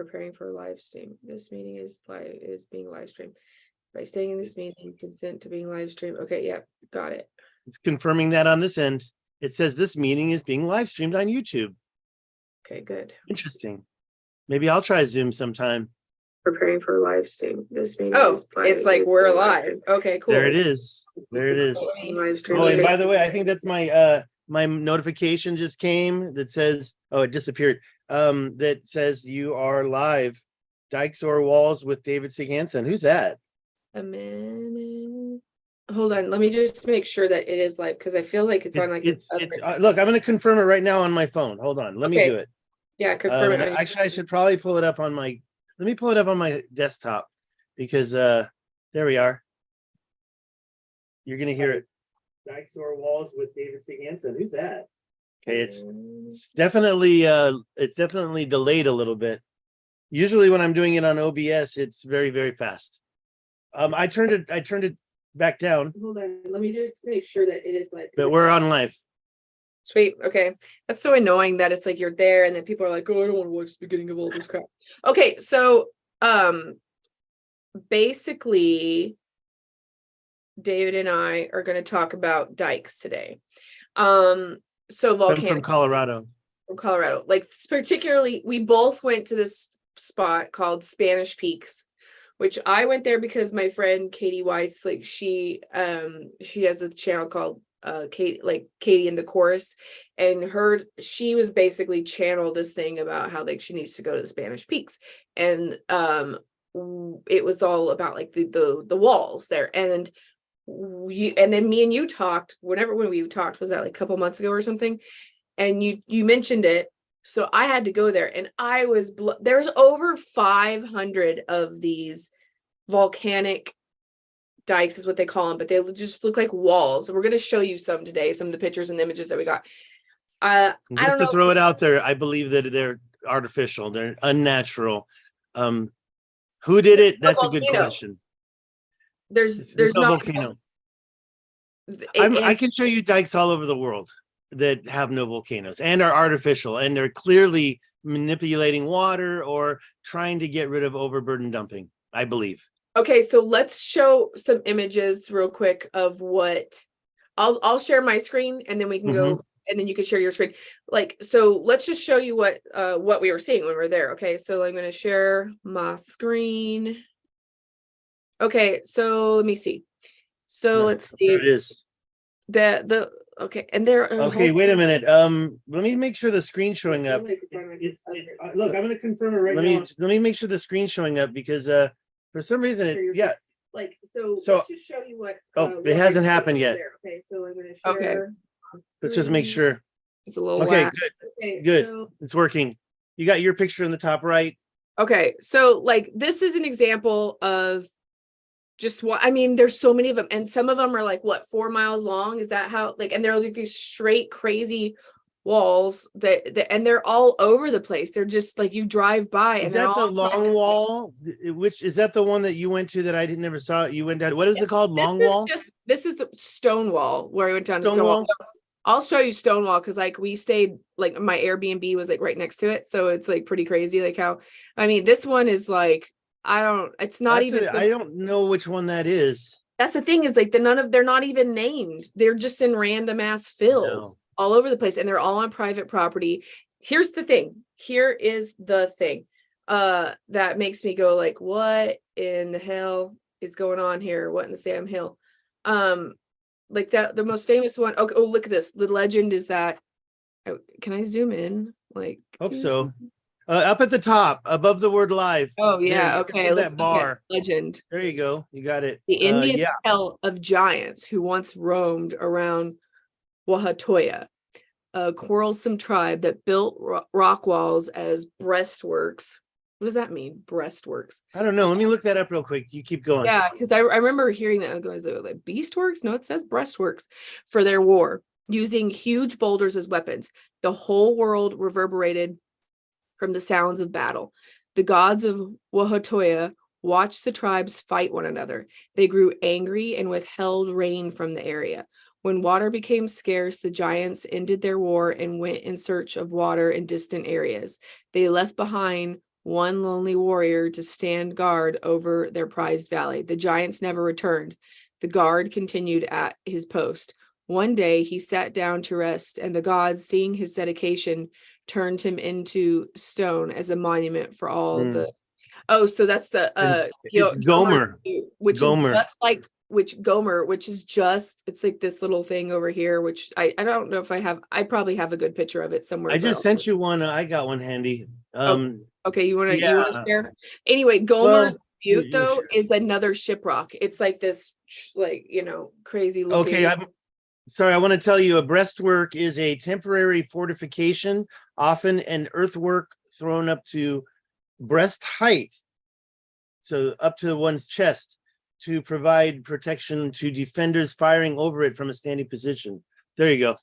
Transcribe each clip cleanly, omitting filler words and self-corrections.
preparing for a live stream. This meeting is being live streamed. By staying in this meeting, consent to being live streamed. Okay, yeah, got it. It's confirming that on this end. It says this meeting is being live streamed on YouTube. Okay, good. Interesting. Maybe I'll try Zoom sometime. Preparing for a live stream. This meeting it's like we're live. Okay, cool. There it is. There it is. Live stream. Oh, and by the way, I think that's my my notification just came that says, oh, it disappeared. That says you are live. Dikes or Walls with David Stig Hansen. Who's that? A minute. Hold on. Let me just make sure that it is live because I feel like it's on like it's look, I'm gonna confirm it right now on my phone. Hold on. Let me do it. Yeah, confirm it. Actually, I should probably pull it up on my let me pull it up on my desktop because there we are. You're gonna hear it. Dikes or Walls with David Stig Hansen. Who's that? Okay, it's definitely delayed a little bit. Usually when I'm doing it on OBS, it's very, very fast. I turned it back down. Hold on, let me just make sure that it is live. But we're on live. Sweet. Okay. That's so annoying that it's like you're there and then people are like, oh, I don't want to watch the beginning of all this crap. Okay, so basically David and I are going to talk about dikes today. So Volcanic from Colorado. From Colorado. Like particularly, we both went to this spot called Spanish Peaks, which I went there because my friend Katie Weiss, like she has a channel called Katie in the Chorus, and she was basically channeled this thing about how like she needs to go to the Spanish Peaks, and it was all about like the walls there, and then me and you talked when we talked, was that like a couple months ago or something, and you mentioned it. So I had to go there, and I was there's over 500 of these volcanic dikes is what they call them, but they just look like walls. And we're going to show you some today, some of the pictures and images that we got. Just to throw it out there, I believe that they're artificial, they're unnatural. Who did it? That's a good question. There's no volcano. I can show you dikes all over the world that have no volcanoes and are artificial, and they're clearly manipulating water or trying to get rid of overburden dumping, I believe. Okay, so let's show some images real quick of what I'll share my screen, and then we can go, and then you can share your screen. Like, so let's just show you what we were seeing when we were there. Okay, so I'm going to share my screen. Okay, so let me see. So let's see. There it is. Okay, and there. Okay, wait a minute. Let me make sure the screen's showing up. Look, I'm going to confirm it right now. Let me make sure the screen's showing up because for some reason like so let's just show you what. It hasn't happened yet. Okay, so I'm going to share. Okay, let's just make sure. It's a little okay. Whack. Good. So, it's working. You got your picture in the top right. Okay, so like this is an example of just what I mean. There's so many of them, and some of them are like 4 miles long. Is that how like? And they're like these straight crazy walls and they're all over the place. They're just like you drive by. Is that the long wall? Which is that the one that you went to that I never saw? You went down. What is it called? Long wall? This is the stone wall where I went down to Stonewall. I'll show you Stonewall because like we stayed, like my Airbnb was like right next to it, so it's like pretty crazy. Like how I mean, this one is like I don't know which one that is. That's the thing is like they're not even named. They're just in random ass fields. All over the place, and they're all on private property. Here's the thing. Here is the thing that makes me go like, what in the hell is going on here? What in the damn hell? Like that, the most famous one. Oh, look at this. The legend is that. Can I zoom in? Like, hope so. Up at the top, above the word live. Oh yeah. Okay. That bar. Legend. There you go. You got it. The Indian tale of giants who once roamed around Wahatoya, a quarrelsome tribe that built rock walls as breastworks. What does that mean? Breastworks. I don't know. Let me look that up real quick. You keep going. Yeah, because I remember hearing that. I go, is it like beastworks? No, it says breastworks for their war, using huge boulders as weapons. The whole world reverberated from the sounds of battle. The gods of Wahatoya watched the tribes fight one another. They grew angry and withheld rain from the area. When water became scarce, the giants ended their war and went in search of water in distant areas. They left behind one lonely warrior to stand guard over their prized valley. The giants never returned. The guard continued at his post. One day he sat down to rest, and the gods, seeing his dedication, turned him into stone as a monument for all the. Oh, so that's the it's Gomer. Which Gomer. is just like Gomer, which is just, it's like this little thing over here, which I don't know if I probably have a good picture of it somewhere. I just sent you one. I got one handy. Okay, you want to yeah. share? Anyway, Gomer's Butte yeah, though sure. is another shiprock. It's like this, like, crazy looking. Okay, I'm sorry. I want to tell you, a breastwork is a temporary fortification, often an earthwork thrown up to breast height, so up to one's chest, to provide protection to defenders firing over it from a standing position. There you go.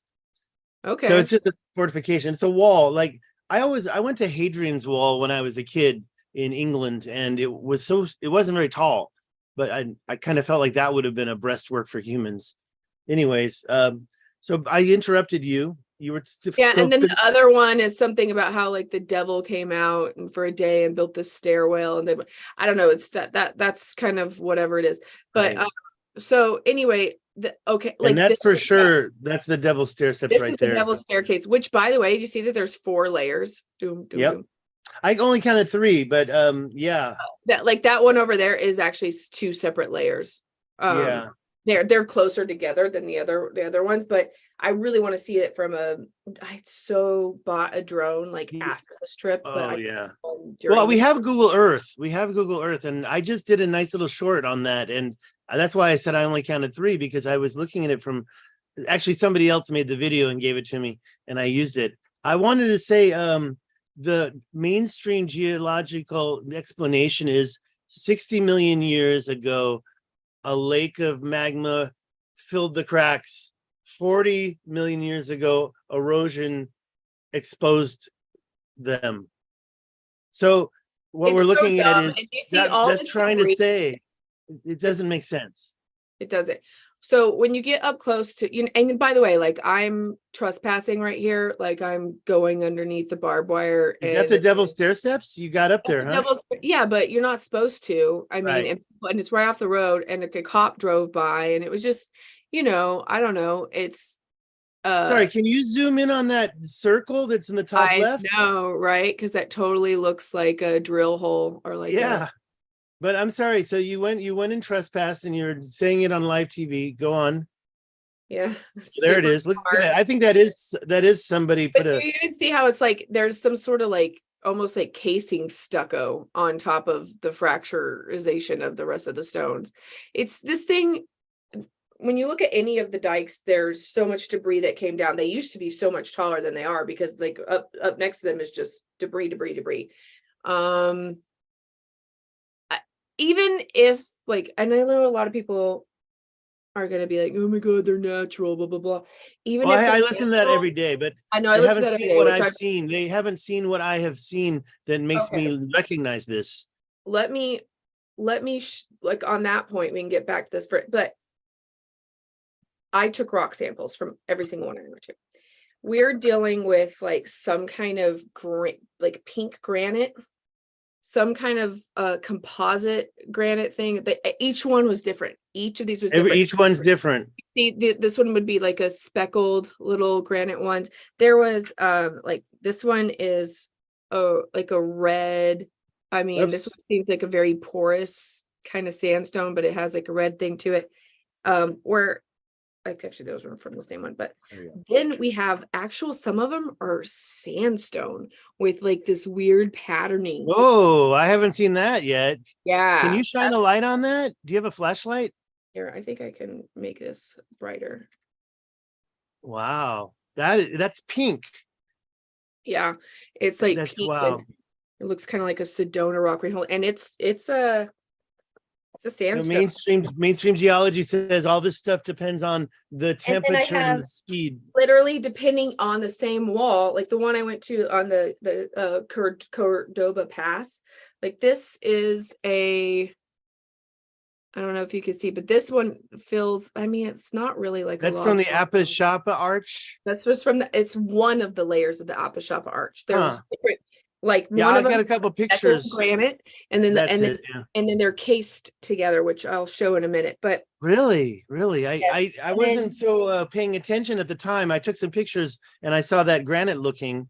Okay. So it's just a fortification. It's a wall. Like I went to Hadrian's Wall when I was a kid in England, and it wasn't very tall, but I kind of felt like that would have been a breastwork for humans. Anyways, so I interrupted you. You were and then the other one is something about how like the devil came out and for a day and built this stairwell, and I don't know, it's that's kind of whatever it is. But right. So anyway, okay, like and that's for sure. That's the devil's staircase right there. This is the devil's staircase, which, by the way, did you see that there's 4 layers? Yep. I only counted 3, but yeah. That one over there is actually 2 separate layers. Yeah. They're closer together than the other ones, but I really want to see it from I so bought a drone like after this trip. Well, we have Google Earth. And I just did a nice little short on that, and that's why I said I only counted 3, because I was looking at it from, actually somebody else made the video and gave it to me, and I used it. I wanted to say the mainstream geological explanation is 60 million years ago, a lake of magma filled the cracks. 40 million years ago, erosion exposed them. So what we're looking at is that's trying to say it doesn't make sense. It doesn't. So when you get up close to, and by the way, like I'm trespassing right here, like I'm going underneath the barbed wire. Is that the devil's stair steps you got up there, huh? Yeah, but you're not supposed to. I mean, and it's right off the road, and a cop drove by, and it was just, I don't know. It's sorry, can you zoom in on that circle that's in the top left? No, right? Because that totally looks like a drill hole or like But I'm sorry. So you went and trespassed, and you're saying it on live TV. Go on. Yeah. There it is. Look at that. I think that is somebody put you even see how it's like there's some sort of like almost like casing stucco on top of the fracturization of the rest of the stones. It's this thing. When you look at any of the dikes, there's so much debris that came down. They used to be so much taller than they are, because like up next to them is just debris. Even if like, and I know a lot of people are going to be like, oh my God, they're natural, blah, blah, blah. Even if I listen to that every day, but I know I listen to that every day. What I've seen. They haven't seen what I have seen that makes me recognize this. Let me like on that point, we can get back to this, but I took rock samples from every single one I went to. We're dealing with like some kind of like pink granite, some kind of composite granite thing. Each one was different. Each of these was different. Each one's different. This one would be like a speckled little granite ones. There was like this one is like a red. I mean, this one seems like a very porous kind of sandstone, but it has like a red thing to it. Where actually those were from the same one, but then we have some of them are sandstone with like this weird patterning. Oh, I haven't seen that yet. Yeah. Can you shine a light on that? Do you have a flashlight? Here, I think I can make this brighter. Wow. That's pink. Yeah. It's like pink. Wow. It looks kind of like a Sedona rock greenhole, and it's a sandstone. Mainstream geology says all this stuff depends on the temperature and the speed. Literally, depending on the same wall, like the one I went to on the Cordoba Pass. Like this is I don't know if you can see, but this one feels. I mean, it's not really like that's from the Apashapa Arch. That's what's from it's one of the layers of the Apashapa Arch. There's different. Like Yeah, one I of them got a couple speckled pictures. granite, and then That's it. Yeah. and then they're cased together, which I'll show in a minute. But Really? yes. I And wasn't then, so paying attention at the time. I took some pictures and I saw that granite looking,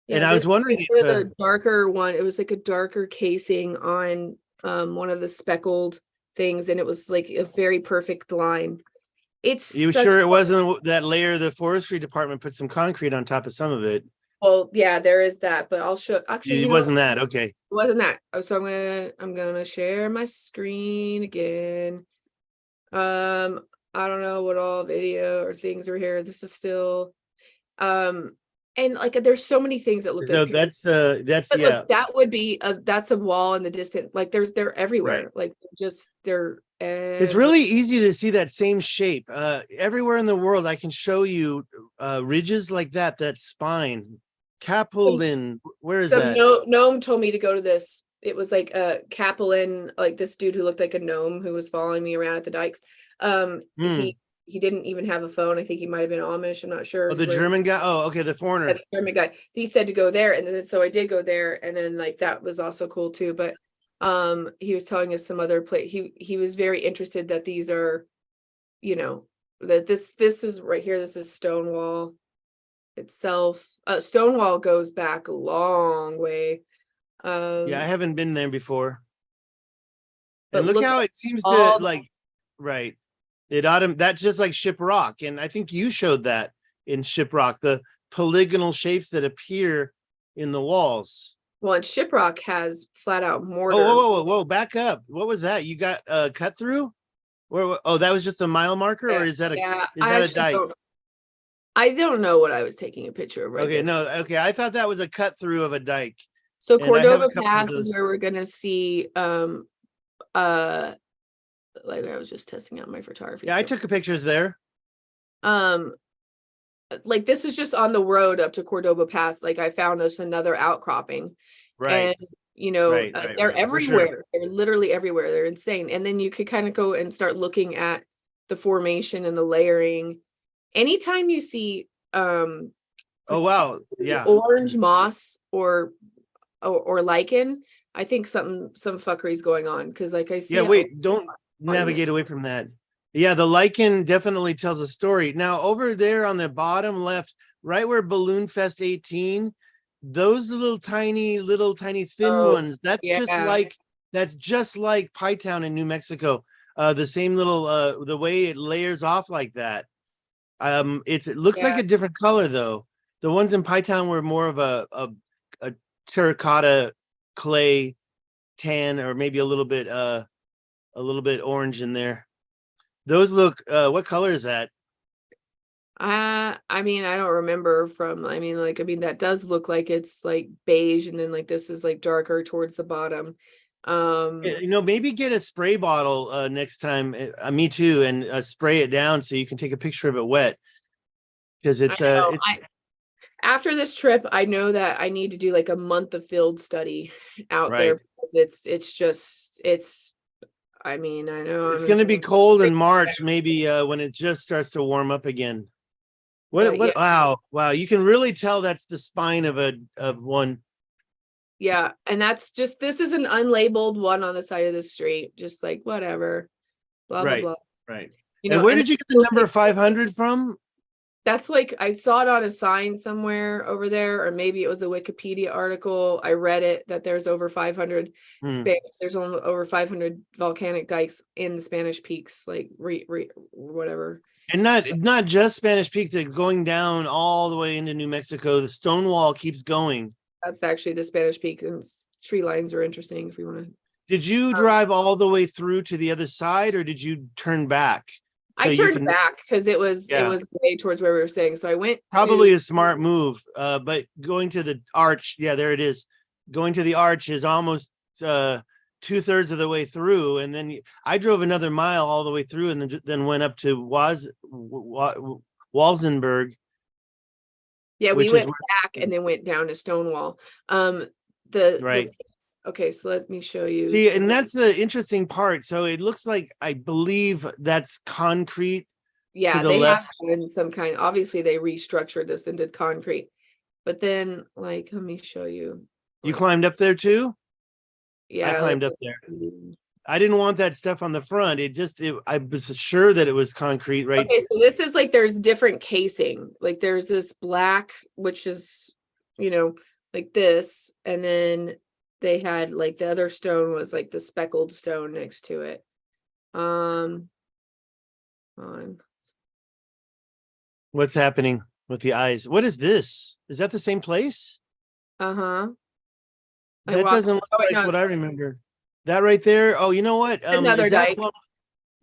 and yeah, I was this wondering is if the darker one. It was like a darker casing on one of the speckled things, and it was like a very perfect line. It's you were such sure it wasn't that layer the forestry department put some concrete on top of some of it. well, yeah, there is that, but I'll show actually, It you know, wasn't that. Okay. it wasn't that. Oh, so I'm gonna share my screen again. I don't know what all video or things are here. This is still and like there's so many things that look So like that's but yeah, look, that would be that's a wall in the distance. Like they're right. everywhere. Like they're It's really easy to see that same shape. Everywhere in the world, I can show you ridges like that, that spine. Capelin, where is some that? gnome told me to go to this. It was like a Capelin, like this dude who looked like a gnome who was following me around at the dikes. Hmm. He didn't even have a phone. I think he might have been Amish. I'm not sure. Oh, the German guy. Oh, okay, the foreigner. The German guy. He said to go there, and then so I did go there, and then like that was also cool too. But he was telling us some other place. He was very interested that these are, you know, that this is right here. This is Stonewall itself. Stonewall goes back a long way. Yeah, I haven't been there before. But And look look how at it seems to all the- like, right. That's just like Shiprock. And I think you showed that in Shiprock, the polygonal shapes that appear in the walls. Well, and Shiprock has flat out mortar. Whoa, back up. What was that? You got cut through? Oh, that was just a mile marker, or is that a dike? I don't know what I was taking a picture of right Okay, there. no, okay. I thought that was a cut through of a dike. So And I have a Cordova couple of Pass is those. where we're gonna see like I was just testing out my photography. Yeah, I skill. took pictures there. Like this is just on the road up to Cordova Pass. Like I found us another outcropping. Right. And you know, Right, they're right, for everywhere. sure. They're literally everywhere. They're insane. And then you could kind of go and start looking at the formation and the layering. Anytime you see Oh wow, yeah. orange moss or lichen, I think some fuckery's going on because like I see. Yeah, wait, don't navigate away from that. Yeah, the lichen definitely tells a story. Now over there on the bottom left, right where Balloon Fest 18, those little tiny thin ones, that's just like Pie Town in New Mexico. The same little the way it layers off like that. It looks like a different color though. The ones in Pie Town were more of a terracotta clay tan, or maybe a little bit orange in there. Those look what color is that? I mean, I don't remember from, I mean, that does look like it's like beige, and then like this is like darker towards the bottom. Maybe get a spray bottle next time. Me too, and spray it down so you can take a picture of it wet. Because it's after this trip, I know that I need to do like a month of field study out there because it's I mean, I know it's going to be cold in March, maybe when it just starts to warm up again. What? Yeah. Wow! You can really tell that's the spine of one. Yeah, and this is an unlabeled one on the side of the street, just like whatever, blah blah blah. Right. You know, and where did you get the number 500 from? That's like I saw it on a sign somewhere over there, or maybe it was a Wikipedia article. I read it that there's over 500 there's only over 500 volcanic dikes in the Spanish Peaks, like whatever. And not just Spanish Peaks, they're going down all the way into New Mexico. The Stonewall keeps going. That's actually the Spanish Peak, and tree lines are interesting if you want to. Did you drive all the way through to the other side, or did you turn back? So I turned back because it was way towards where we were staying. So I went probably a smart move. But going to the arch, yeah, there it is. Going to the arch is almost 2/3 of the way through, and then I drove another mile all the way through, and then went up to Walsenburg. Yeah, we went back and then went down to Stonewall. Okay, so let me show you. See, and that's the interesting part. So it looks like, I believe that's concrete. Yeah, they have in some kind. Obviously, they restructured this into concrete. But then, like, let me show you. You climbed up there too? Yeah, I climbed up there. I didn't want that stuff on the front. I was sure that it was concrete, right? Okay, so this is like there's different casing. Like there's this black, which is, like this, and then they had like the other stone was like the speckled stone next to it. On. What's happening with the eyes? What is this? Is that the same place? Uh-huh. That doesn't look like what I remember. That right there. Oh, you know what? Another is that dike.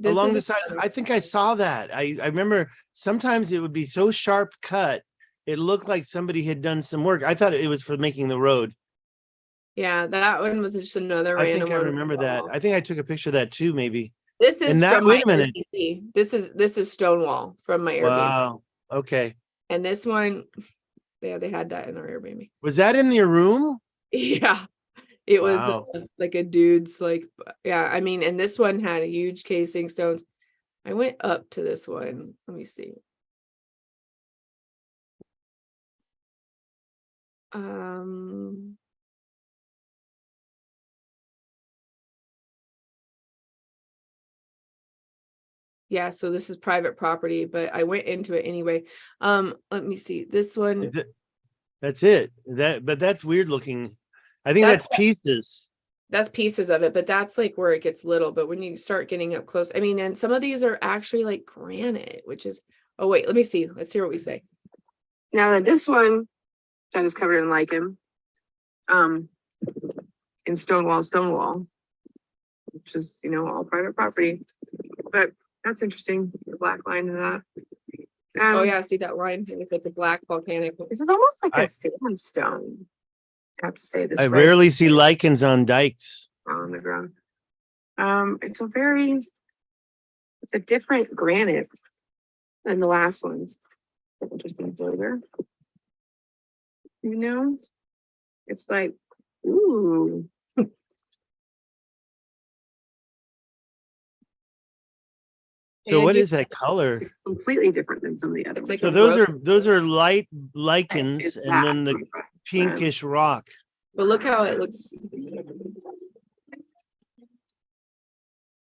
along the side? I think I saw that. I remember sometimes it would be so sharp cut. It looked like somebody had done some work. I thought it was for making the road. Yeah, that one was just another I random think I one. remember that. I think I took a picture of that too, maybe. This is And that, from wait my a minute. Airbnb. This is Stonewall from my Airbnb. Wow. Okay. And this one, yeah, they had that in our Airbnb. Was that in your room? Yeah. It was Wow. like a dude's like, yeah, I mean, and this one had a huge casing stones. I went up to this one. Let me see. Yeah, so this is private property, but I went into it anyway. Let me see. This one. That's it. But that's weird looking. I think that's pieces. That's pieces of it, but that's like where it gets little. But when you start getting up close, I mean, and some of these are actually like granite, which is, oh wait, let me see. Let's hear what we say. Now that this one that is covered in lichen, in Stonewall, which is, all private property. But that's interesting, the black line in that. Oh yeah, see that line with the black volcanic. This is almost like a sandstone. I have to say this. I rarely see lichens on dikes. On the ground. It's a different granite than the last ones. Interesting further. It's like, ooh. So what is that color? Completely different than some of the other ones. Like so those are light lichens and then the pinkish rock. But look how it looks.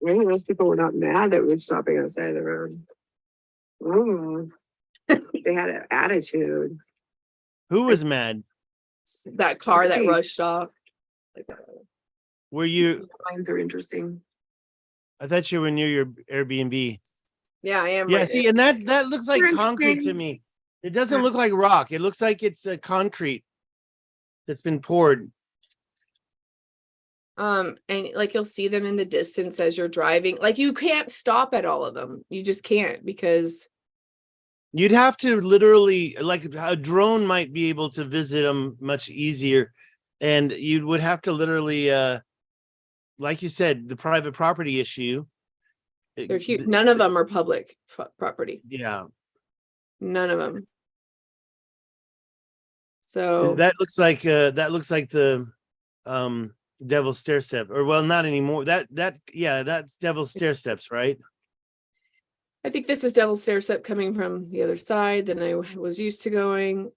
Maybe those people were not mad that we were stopping outside the road. Oh, they had an attitude. Who was mad? That car that rushed off. Were you? Lines are interesting. I thought you were near your Airbnb. Yeah, I am. Yeah, right see, there. and that looks like concrete to me. It doesn't look like rock. It looks like it's a concrete that's been poured. And like you'll see them in the distance as you're driving. Like you can't stop at all of them. You just can't because you'd have to literally, like a drone might be able to visit them much easier, and you would have to literally, like you said, the private property issue. They're huge. None of them are public property. Yeah, none of them. So that looks like the Devil's Stair Step, or well, not anymore. That's Devil's Stair Steps, right? I think this is Devil's Stair Step coming from the other side than I was used to going.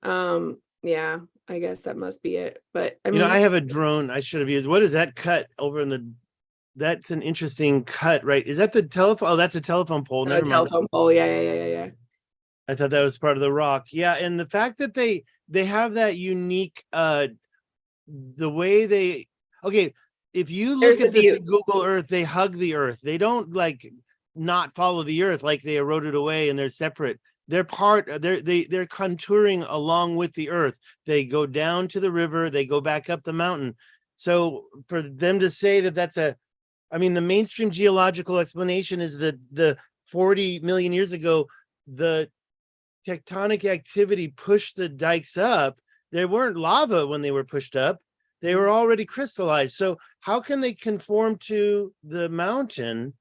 Yeah, I guess that must be it. But I mean, I have a drone I should have used. What is that cut over in the? That's an interesting cut, right? Is that the telephone? Oh, that's a telephone pole. Never mind. Telephone pole. Yeah. I thought that was part of the rock. Yeah, and the fact that they have that unique the way they if you look at this Google Earth, they hug the earth. They don't like not follow the earth like they eroded away and they're separate. They're they're contouring along with the earth. They go down to the river, they go back up the mountain. So for them to say that that's the mainstream geological explanation is that the 40 million years ago, the tectonic activity pushed the dikes up. They weren't lava when they were pushed up. They were already crystallized. So how can they conform to the mountain?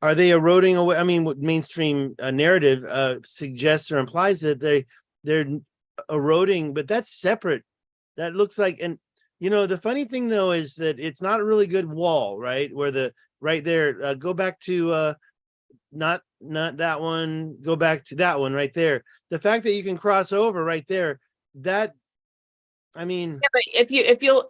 Are they eroding away? I mean, what mainstream narrative suggests or implies that they're eroding, but that's separate. That looks like, and the funny thing though is that it's not a really good wall, right? Where right there, go back to not that one, go back to that one right there. The fact that you can cross over right there, that I mean, Yeah, but if you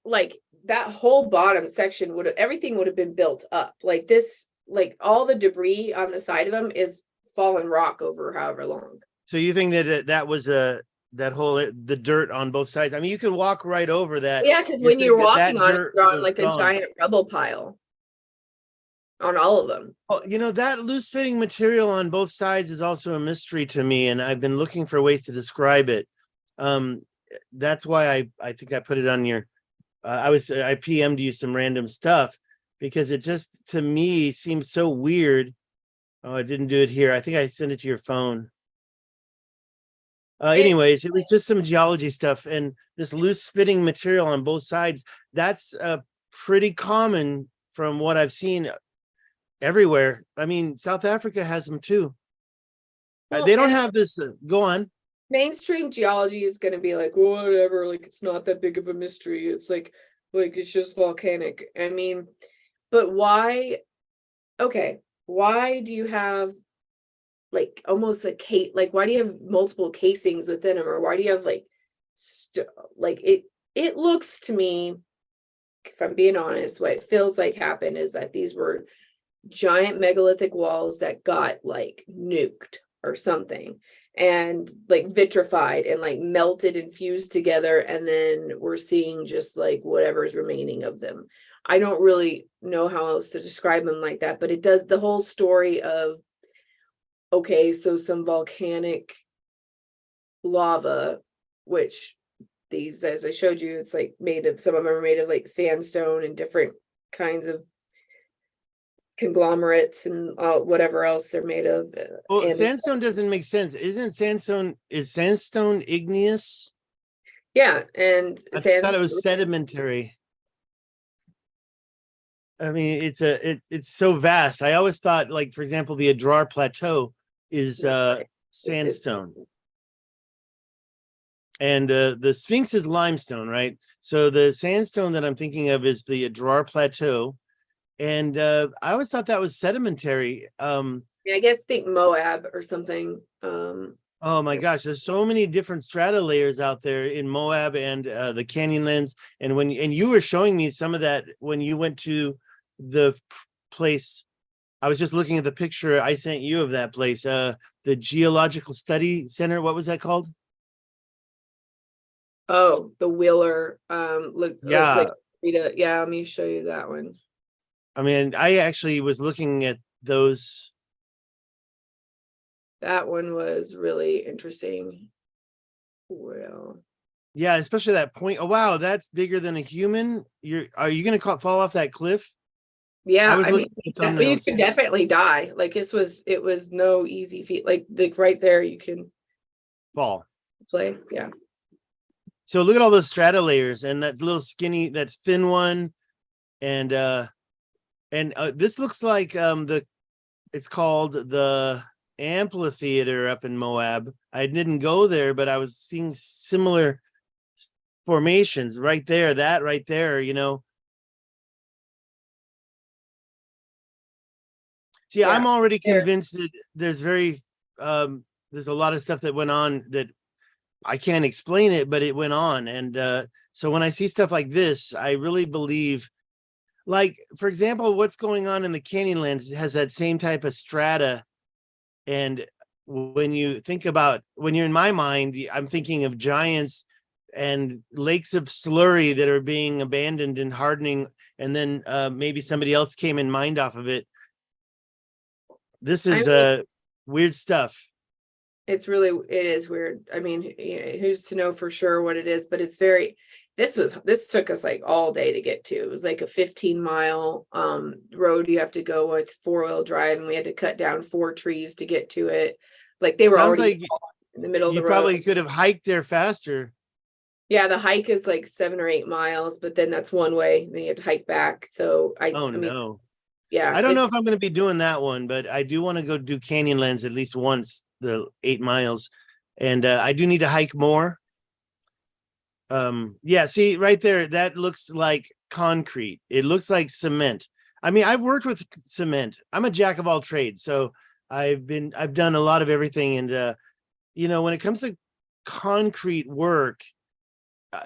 like that whole bottom section would have everything would have been built up like this, like all the debris on the side of them is fallen rock over however long. so you think that that was a that whole the dirt on both sides? I mean, you could walk right over that. Yeah, because You're when you're saying that walking that on it, dirt you're on was like a gone. giant rubble pile on all of them. Well, that loose fitting material on both sides is also a mystery to me, and I've been looking for ways to describe it. Um, that's why I think I put it on your. I PM'd you some random stuff because it just to me seems so weird. Oh, I didn't do it here. I think I sent it to your phone. Anyways, it was just some geology stuff, and this loose fitting material on both sides. That's pretty common from what I've seen everywhere. I mean, South Africa has them too. Well, They don't and have this. Go on. mainstream geology is going to be like whatever, like it's not that big of a mystery. It's like it's just volcanic. I mean, but why? Okay, why do you have like almost a case? Like, why do you have multiple casings within them, or why do you have like like it? It looks to me, if I'm being honest, what it feels like happened is that these were giant megalithic walls that got like nuked or something and like vitrified and like melted and fused together, and then we're seeing just like whatever's remaining of them. I don't really know how else to describe them like that, but it does the whole story of okay, so some volcanic lava, which these, as I showed you, it's like made of, some of them are made of like sandstone and different kinds of conglomerates and whatever else they're made of. Well, And sandstone doesn't make sense. Is sandstone igneous? yeah, and I thought it was sedimentary. I mean, it's so vast. I always thought, like, for example, the Adrar Plateau is sandstone. And the Sphinx is limestone, right? So the sandstone that I'm thinking of is the Adrar Plateau. And I always thought that was sedimentary. Yeah, I guess think Moab or something. Oh my gosh, there's so many different strata layers out there in Moab and the Canyonlands. And you were showing me some of that when you went to the place. I was just looking at the picture I sent you of that place, the Geological Study Center. What was that called? Oh, the Wheeler. Look, Yeah. it's like yeah, let me show you that one. I mean, I actually was looking at those. That one was really interesting. Well, Yeah, especially that point. Oh wow, that's bigger than a human. Are you gonna fall off that cliff? yeah, I was I mean, looking at you thumbnails. could definitely die. Like it was no easy feat. Like right there, you can Fall. play. Yeah. So look at all those strata layers and that little skinny, that's thin one, and this looks like it's called the amphitheater up in Moab. I didn't go there, but I was seeing similar formations right there. That right there, See, Yeah. I'm already convinced that there's there's a lot of stuff that went on that I can't explain it, but it went on. And so when I see stuff like this, I really believe, like, for example, what's going on in the Canyonlands has that same type of strata. And when you think about, when you're in my mind, I'm thinking of giants and lakes of slurry that are being abandoned and hardening. And then maybe somebody else came and mined off of it. This is weird stuff. It is weird. I mean, who's to know for sure what it is, but it's this took us like all day to get to. It was like a 15-mile road you have to go with 4-wheel drive, and we had to cut down 4 trees to get to it. Like they were Sounds already like in the middle of the you road. probably could have hiked there faster. Yeah, the hike is like 7 or 8 miles, but then that's one way. Then you have to hike back. So I mean, No. yeah. I don't know if I'm going to be doing that one, but I do want to go do Canyonlands at least once, the 8 miles. And I do need to hike more. Yeah, see right there, that looks like concrete. It looks like cement. I mean, I've worked with cement. I'm a jack of all trades. So I've done a lot of everything. And, when it comes to concrete work,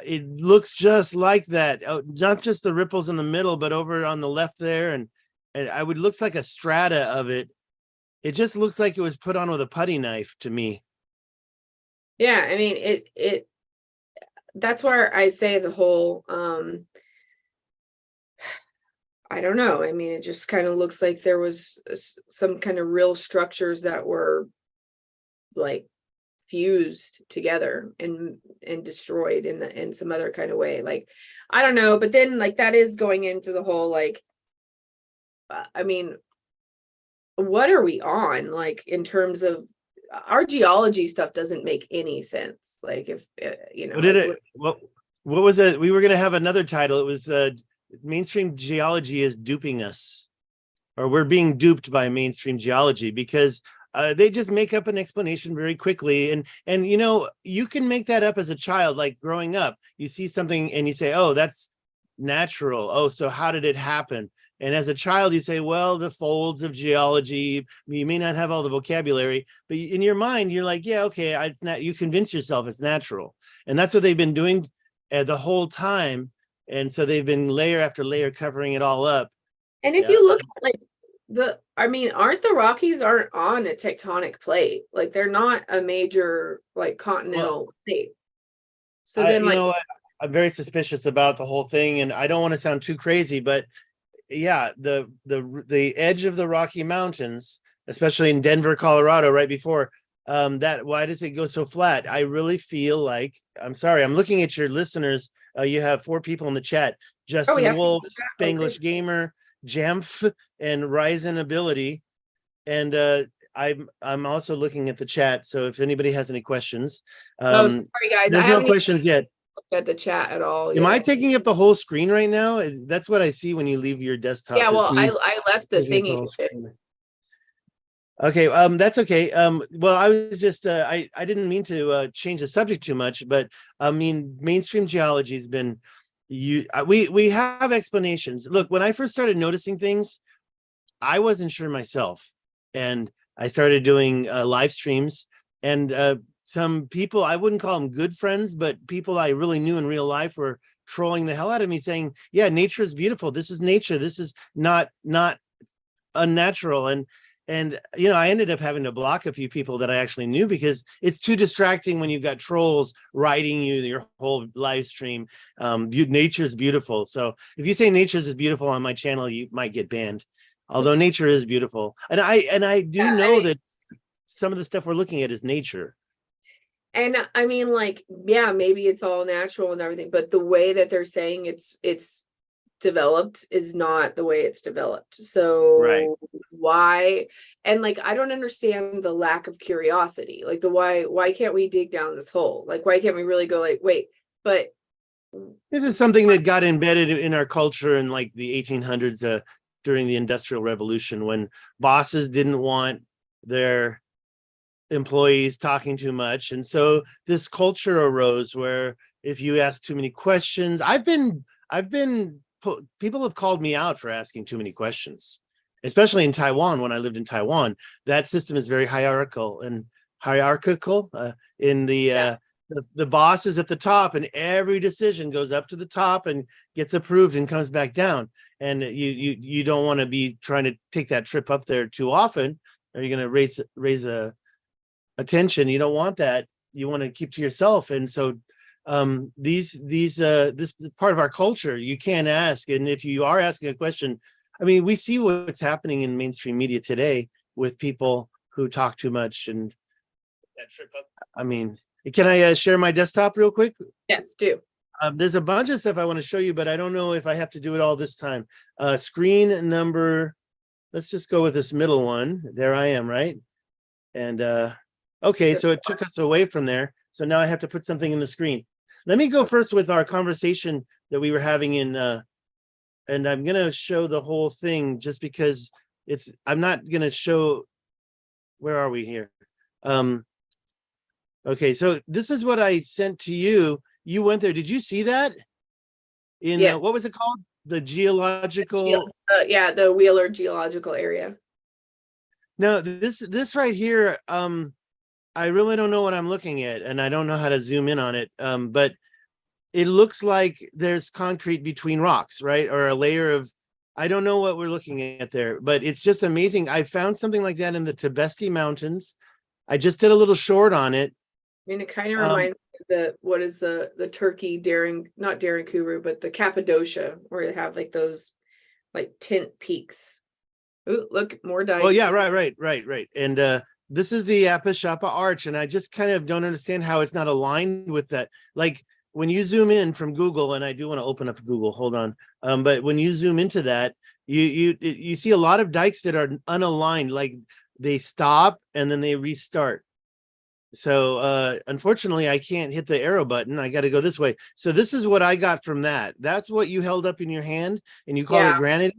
it looks just like that. Not just the ripples in the middle, but over on the left there, and I would looks like a strata of it. It just looks like it was put on with a putty knife to me. Yeah, I mean it that's where I say the whole I don't know. I mean, it just kind of looks like there was some kind of real structures that were like fused together and destroyed in some other kind of way. Like, I don't know, but then like that is going into the whole like I mean, what are we on like in terms of our geology stuff doesn't make any sense. Like if you know, What did like, it? What was it? We were gonna have another title. It was mainstream geology is duping us, or we're being duped by mainstream geology because they just make up an explanation very quickly. And you know, you can make that up as a child, like growing up. You see something and you say, "Oh, that's natural." Oh, so how did it happen? And as a child, you say, well, the folds of geology, you may not have all the vocabulary, but in your mind, you're like, yeah, okay, it's not, you convince yourself it's natural. And that's what they've been doing the whole time. And so they've been layer after layer covering it all up. and if you look at like I mean, aren't the Rockies aren't on a tectonic plate? Like they're not a major like continental plate. So then like, you know, I'm very suspicious about the whole thing, and I don't want to sound too crazy, but yeah, the edge of the Rocky Mountains, especially in Denver, Colorado, right before that, why does it go so flat? I really feel like, I'm sorry, I'm looking at your listeners. You have 4 people in the chat: Justin yeah. Wolf, Spanglish Gamer, Jamf, and Ryzen Ability. And I'm also looking at the chat, so if anybody has any questions, Oh, sorry guys, there's no questions yet. Looked at the chat at all. Am I taking up the whole screen right now? That's what I see when you leave your desktop. Yeah, well, I left the thingy. Okay, that's okay. Well, I was just I didn't mean to change the subject too much, but I mean, mainstream geology has been we have explanations. Look, when I first started noticing things, I wasn't sure myself, and I started doing live streams, and some people, I wouldn't call them good friends, but people I really knew in real life were trolling the hell out of me, saying, yeah, nature is beautiful. This is nature. This is not unnatural. And you know, I ended up having to block a few people that I actually knew because it's too distracting when you've got trolls writing you your whole live stream. Nature is beautiful. So if you say nature is beautiful on my channel, you might get banned. Although nature is beautiful. And I do know that some of the stuff we're looking at is nature. And I mean, like, yeah, maybe it's all natural and everything, but the way that they're saying it's developed is not the way it's developed. So right. Why? And like, I don't understand the lack of curiosity. Like why can't we dig down this hole? Like, why can't we really go like, wait, but this is something that got embedded in our culture in like the 1800s during the Industrial Revolution, when bosses didn't want their employees talking too much. And so this culture arose where if you ask too many questions, people have called me out for asking too many questions, especially in Taiwan. When I lived in Taiwan, that system is very hierarchical in the boss is at the top, and every decision goes up to the top and gets approved and comes back down. And you don't want to be trying to take that trip up there too often, or you're going to raise attention. You don't want that. You want to keep to yourself. And so this part of our culture, you can't ask. And if you are asking a question, I mean, we see what's happening in mainstream media today with people who talk too much and that trip up. I mean, can I share my desktop real quick? Yes, do. There's a bunch of stuff I want to show you, but I don't know if I have to do it all this time. Screen number, let's just go with this middle one. There I am, right? And okay, so it took us away from there. So now I have to put something in the screen. Let me go first with our conversation that we were having in, and I'm going to show the whole thing just because I'm not going to show, where are we here? Okay, so this is what I sent to you. You went there. Did you see that? Yes. What was it called? The geological. Yeah, the Wheeler geological area. No, this right here. I really don't know what I'm looking at, and I don't know how to zoom in on it. But it looks like there's concrete between rocks, right? Or a layer of, I don't know what we're looking at there, but it's just amazing. I found something like that in the Tibesti Mountains. I just did a little short on it. I mean, it kind of Um, reminds me of what is the Turkey daring, not daring Kuru, but the Cappadocia, where they have like those like tint peaks. Ooh, look, more dikes. Oh yeah, right. And this is the Apishapa Arch, and I just kind of don't understand how it's not aligned with that. Like when you zoom in from Google, and I do want to open up Google, hold on. But when you zoom into that, you see a lot of dikes that are unaligned, like they stop and then they restart. So unfortunately, I can't hit the arrow button. I got to go this way. So this is what I got from that. That's what you held up in your hand, and you call Yeah. it granite.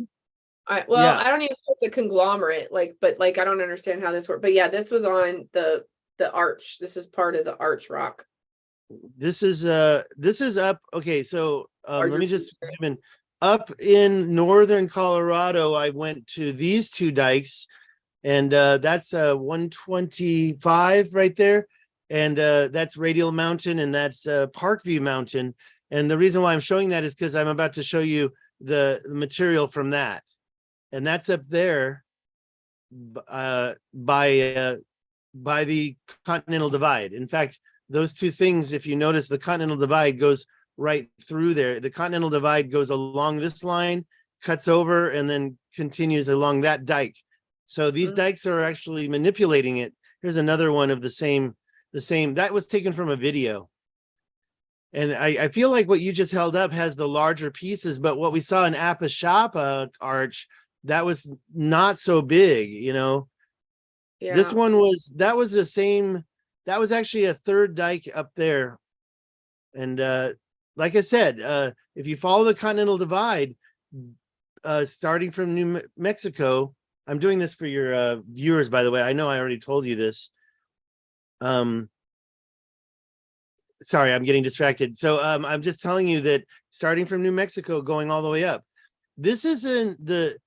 Well, I don't even know if it's a conglomerate, but like I don't understand how this works. But yeah, this was on the arch. This is part of the arch rock. This is up. Okay, so let Larger me just picture. zoom in. Up in northern Colorado, I went to these two dikes, and that's 125 right there, and that's Radial Mountain, and that's Parkview Mountain. And the reason why I'm showing that is because I'm about to show you the material from that, and that's up there by the Continental Divide. In fact, those two things, if you notice, the Continental Divide goes right through there. The Continental Divide goes along this line, cuts over, and then continues along that dike. So these dikes are actually manipulating it. Here's another one of the same. That was taken from a video. And I feel like what you just held up has the larger pieces, but what we saw in Apishapa Arch, that was not so big, you know. Yeah. This one was, that was the same. That was actually a third dike up there. And like I said, if you follow the Continental Divide, starting from New Mexico, I'm doing this for your viewers, by the way. I know I already told you this. Sorry, I'm getting distracted. So I'm just telling you that starting from New Mexico, going all the way up. This is in the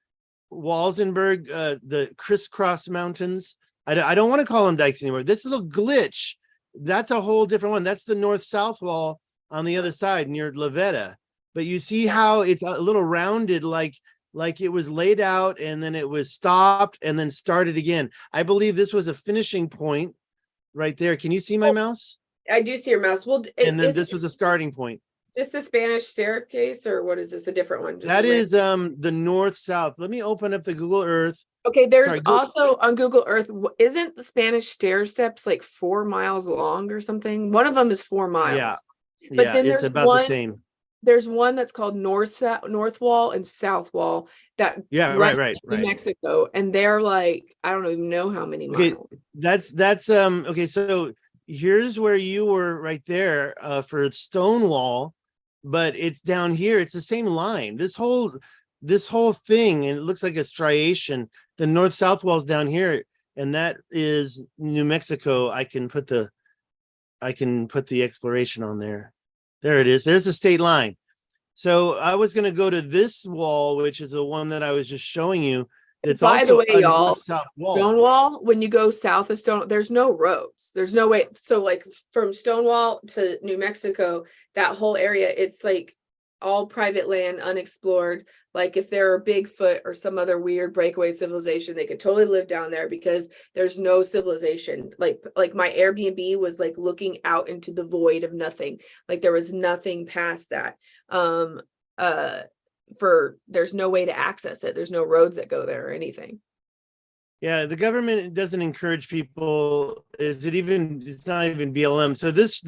Walsenburg, the Crisscross Mountains. I don't want to call them dikes anymore. This little glitch, that's a whole different one. That's the north-south wall on the other side near Lavetta. But you see how it's a little rounded, like it was laid out and then it was stopped and then started again. I believe this was a finishing point right there. Can you see my mouse? I do see your mouse. Well, And then this was a starting point. Is this the Spanish staircase, or what is this? A different one? That is the north-south. Let me open up the Google Earth. Okay, there's Sorry, also on Google Earth, isn't the Spanish stair steps like 4 miles long or something? One of them is 4 miles. Yeah. But then it's there's about the same. There's one that's called North Wall and South Wall that Right. New Mexico, and they're like, I don't even know how many Okay, miles. that's okay. So here's where you were right there for Stonewall, but it's down here. It's the same line. This whole thing, and it looks like a striation. The north-south wall's down here, and that is New Mexico. I can put the exploration on there. There it is. There's the state line. So I was going to go to this wall, which is the one that I was just showing you. It's By also the way, a y'all, north-south wall. Stonewall, when you go south of Stone, there's no roads. There's no way. So like from Stonewall to New Mexico, that whole area, it's like all private land, unexplored. Like if there are Bigfoot or some other weird breakaway civilization, they could totally live down there because there's no civilization. Like my Airbnb was like looking out into the void of nothing. Like there was nothing past that. There's no way to access it. There's no roads that go there or anything. Yeah, the government doesn't encourage people. It's not even BLM. So this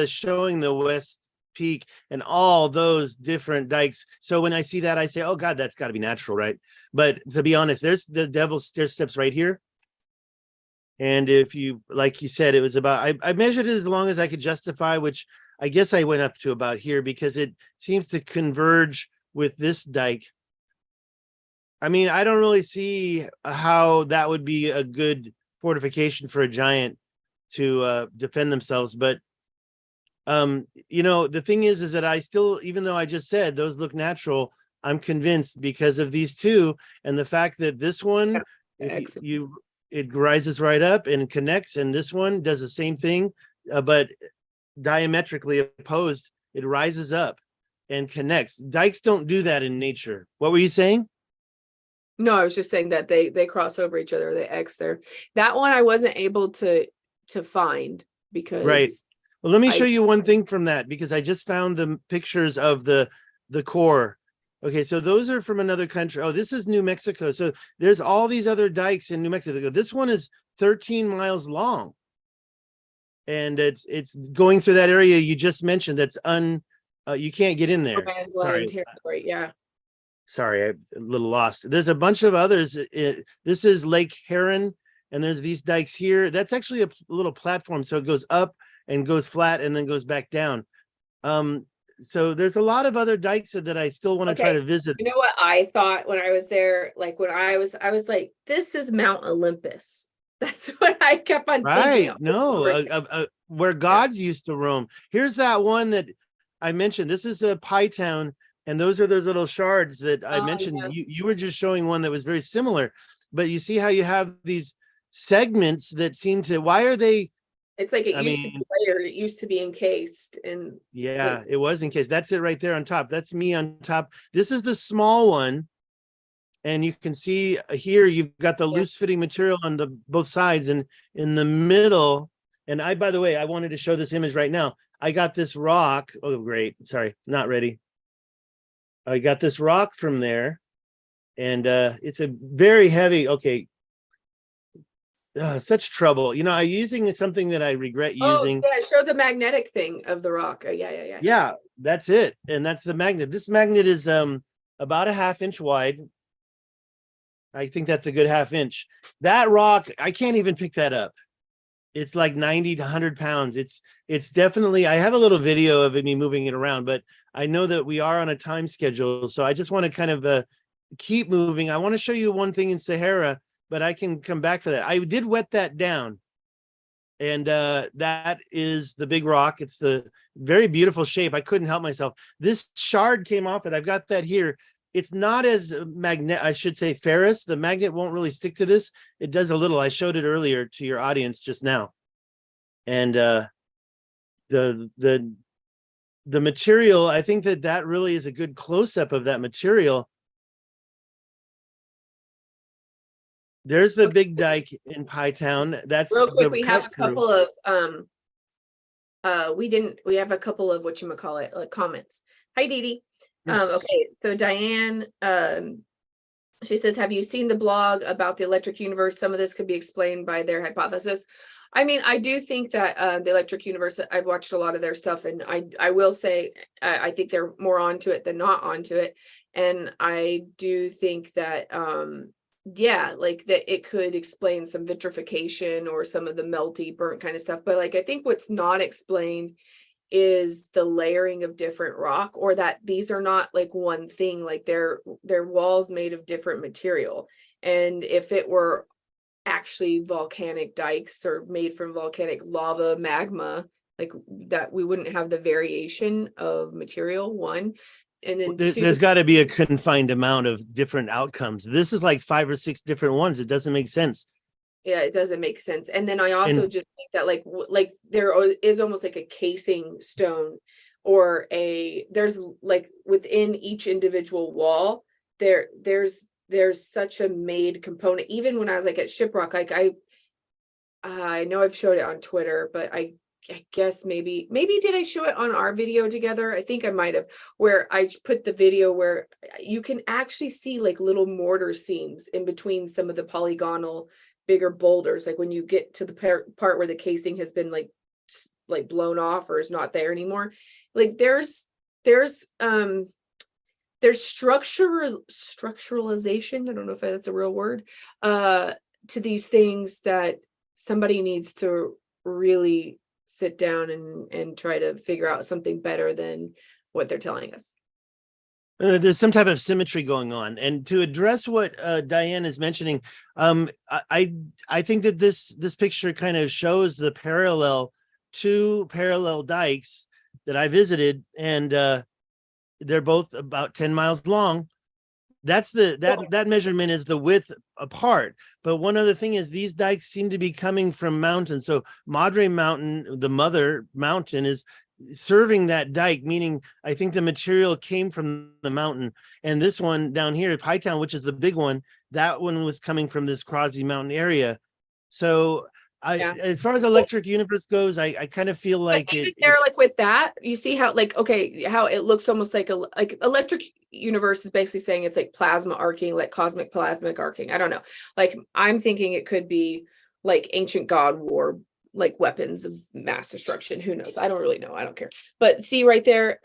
showing the West Peak and all those different dikes. So when I see that, I say, oh God, that's got to be natural, right? But to be honest, there's the Devil's Stair Steps right here. And if you, like you said, it was about, I measured it as long as I could justify, which I guess I went up to about here because it seems to converge with this dike. I mean, I don't really see how that would be a good fortification for a giant to defend themselves. But, the thing is that I still, even though I just said those look natural, I'm convinced because of these two. And the fact that this one, it rises right up and connects. And this one does the same thing, but diametrically opposed. it rises up and connects. Dikes don't do that in nature. What were you saying? No, I was just saying that they cross over each other, they X there. That one I wasn't able to find because Right. Well, let me show I- you one thing from that, because I just found the pictures of the core. Okay, so those are from another country. Oh, this is New Mexico. So there's all these other dikes in New Mexico. This one is 13 miles long. And it's going through that area you just mentioned. That's you can't get in there. no man's Sorry. land territory. Yeah. Sorry, I'm a little lost. There's a bunch of others. This is Lake Heron, and there's these dikes here. That's actually a little platform, so it goes up and goes flat and then goes back down. So there's a lot of other dikes that I still want to try to visit. You know what I thought when I was there? Like when I was like, this is Mount Olympus. That's what I kept on thinking. Right? of. No, where gods used to roam. Here's that one that I mentioned. This is a Pi Town. And those are those little shards that I mentioned. Yeah. You were just showing one that was very similar, but you see how you have these segments that seem to, why are they? It's like it I used to be layered. It used to be encased. And yeah, it was encased. That's it right there on top. That's me on top. This is the small one. And you can see here, you've got the loose fitting material on the both sides, and in the middle. And by the way, I wanted to show this image right now. I got this rock. Oh, great. Sorry, not ready. I got this rock from there, and it's a very heavy. Okay, such trouble. You know, I'm using something that I regret using. Oh, yeah, show the magnetic thing of the rock. Yeah. Yeah, that's it, and that's the magnet. This magnet is about a 1/2 inch wide. I think that's a good 1/2 inch. That rock, I can't even pick that up. It's like 90 to 100 pounds. It's definitely, I have a little video of me moving it around, but I know that we are on a time schedule. So I just want to kind of keep moving. I want to show you one thing in Sahara, but I can come back to that. I did wet that down. And that is the big rock. It's the very beautiful shape. I couldn't help myself. This shard came off it. I've got that here. It's not as I should say ferrous. The magnet won't really stick to this. It does a little. I showed it earlier to your audience just now. And the material, I think that really is a good close-up of that material. There's the big dike in Pi Town. That's real quick. the We have a cut-through. couple of we have a couple of whatchamacallit, like comments. Hi, Dee Dee. Yes. Okay, so Diane, she says, have you seen the blog about the electric universe? Some of this could be explained by their hypothesis. I mean, I do think that the electric universe, I've watched a lot of their stuff, and I will say I think they're more onto it than not onto it. And I do think that yeah, like that it could explain some vitrification or some of the melty burnt kind of stuff. But like I think what's not explained is the layering of different rock, or that these are not like one thing, like they're walls made of different material. And if it were actually volcanic dikes or made from volcanic lava magma, like that, we wouldn't have the variation of material, one. And then There's got to be a confined amount of different outcomes. This is like 5 or 6 different ones. It doesn't make sense. Yeah, it doesn't make sense. And then I also just think that like there is almost like a casing stone, or there's like within each individual wall, there's such a made component. Even when I was like at Shiprock, like I know I've showed it on Twitter, but I guess maybe did I show it on our video together? I think I might have, where I put the video where you can actually see like little mortar seams in between some of the polygonal bigger boulders, like when you get to the part where the casing has been like blown off or is not there anymore. Like there's structuralization, I don't know if that's a real word, to these things that somebody needs to really sit down and try to figure out something better than what they're telling us. There's some type of symmetry going on. And to address what Diane is mentioning, I think that this picture kind of shows the two parallel dikes that I visited, and they're both about 10 miles long. That's that measurement is the width apart. But one other thing is these dikes seem to be coming from mountains. So Madre Mountain, the mother mountain, is serving that dike, meaning I think the material came from the mountain. And this one down here, Hightown, which is the big one, that one was coming from this Crosby Mountain area. So Yeah. as far as electric universe goes, I kind of feel But like even there, like with that, you see how like okay, how it looks almost like electric universe is basically saying it's like plasma arcing, like cosmic plasmic arcing. I don't know. Like I'm thinking it could be like ancient god war, like weapons of mass destruction. Who knows? I don't really know. I don't care. But see right there,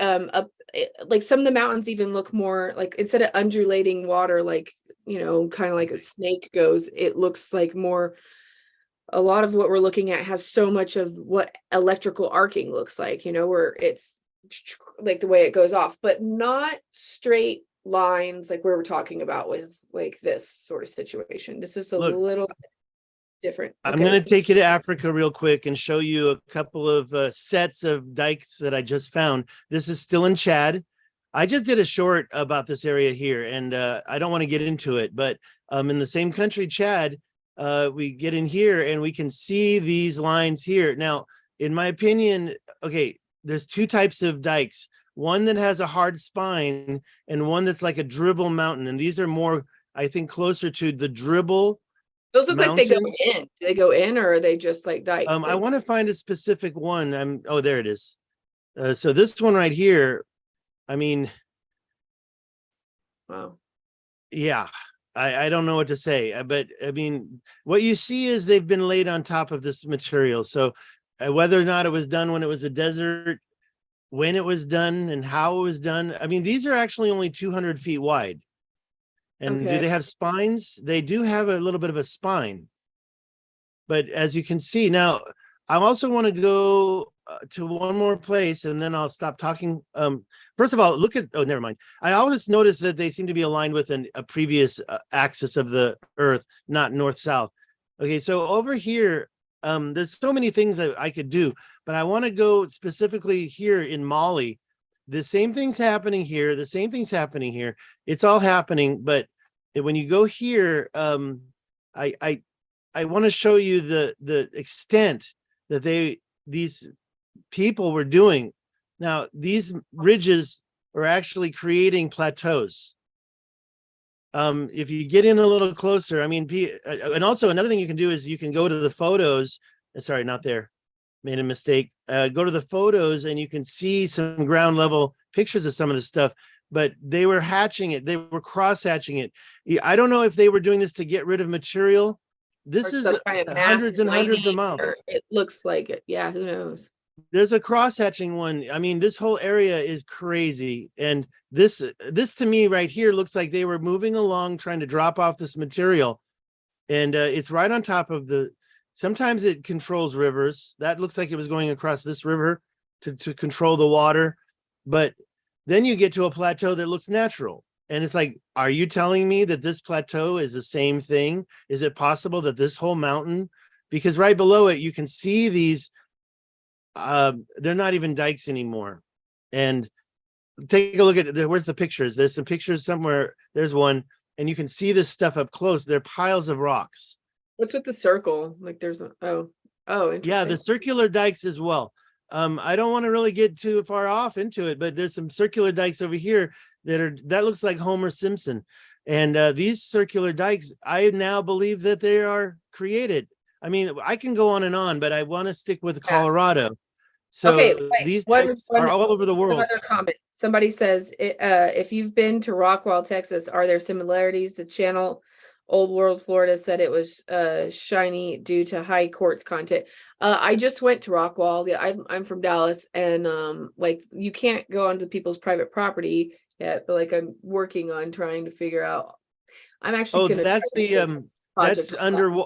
like some of the mountains even look more like instead of undulating water, like kind of like a snake goes, it looks like more. A lot of what we're looking at has so much of what electrical arcing looks like, where it's like the way it goes off, but not straight lines like we were talking about with like this sort of situation. This is a little different. I'm going to take you to Africa real quick and show you a couple of sets of dikes that I just found. This is still in Chad. I just did a short about this area here, and I don't want to get into it, but in the same country, Chad, we get in here and we can see these lines here. Now, in my opinion, okay, there's two types of dikes, one that has a hard spine and one that's like a dribble mountain. And these are more, I think, closer to the dribble. Those look like they go in. Do they go in or are they just like dikes? I want to find a specific one. Oh, there it is. So this one right here, I mean, wow. Yeah. I don't know what to say, but I mean, what you see is they've been laid on top of this material. So whether or not it was done when it was a desert, when it was done and how it was done. I mean, these are actually only 200 feet wide. And do they have spines? They do have a little bit of a spine. But as you can see now, I also want to go to one more place and then I'll stop talking. First of all, look at, oh, never mind. I always notice that they seem to be aligned with a previous axis of the earth, not north-south. Okay, so over here, there's so many things that I could do, but I want to go specifically here in Mali. The same thing's happening here. The same thing's happening here. It's all happening, but when you go here, I want to show you the extent that these people were doing. Now, these ridges are actually creating plateaus. If you get in a little closer, I mean, and also another thing you can do is you can go to the photos. Sorry, not there. Made a mistake. Go to the photos and you can see some ground level pictures of some of the stuff, but they were hatching it. They were cross hatching it. I don't know if they were doing this to get rid of material. This is hundreds and hundreds of miles. It looks like it. Yeah, who knows? There's a cross hatching one. I mean, this whole area is crazy. And this to me right here looks like they were moving along trying to drop off this material. And it's right on top of sometimes it controls rivers. That looks like it was going across this river to control the water. But then you get to a plateau that looks natural. And it's like, are you telling me that this plateau is the same thing? Is it possible that this whole mountain, because right below it, you can see these, they're not even dikes anymore. And take a look at where's the pictures? There's some pictures somewhere. There's one, and you can see this stuff up close. They're piles of rocks. What's with the circle? Like there's Yeah, the circular dikes as well. I don't want to really get too far off into it, but there's some circular dikes over here that looks like Homer Simpson. And these circular dikes, I now believe that they are created. I mean, I can go on and on, but I want to stick with Colorado. So these dikes are all over the world. Another comment. Somebody says, if you've been to Rockwall, Texas, are there similarities? The channel Old World Florida said it was shiny due to high quartz content. I just went to Rockwall. Yeah, I'm from Dallas, and like you can't go onto people's private property yet, but like I'm working on trying to figure out. I'm actually gonna that's under.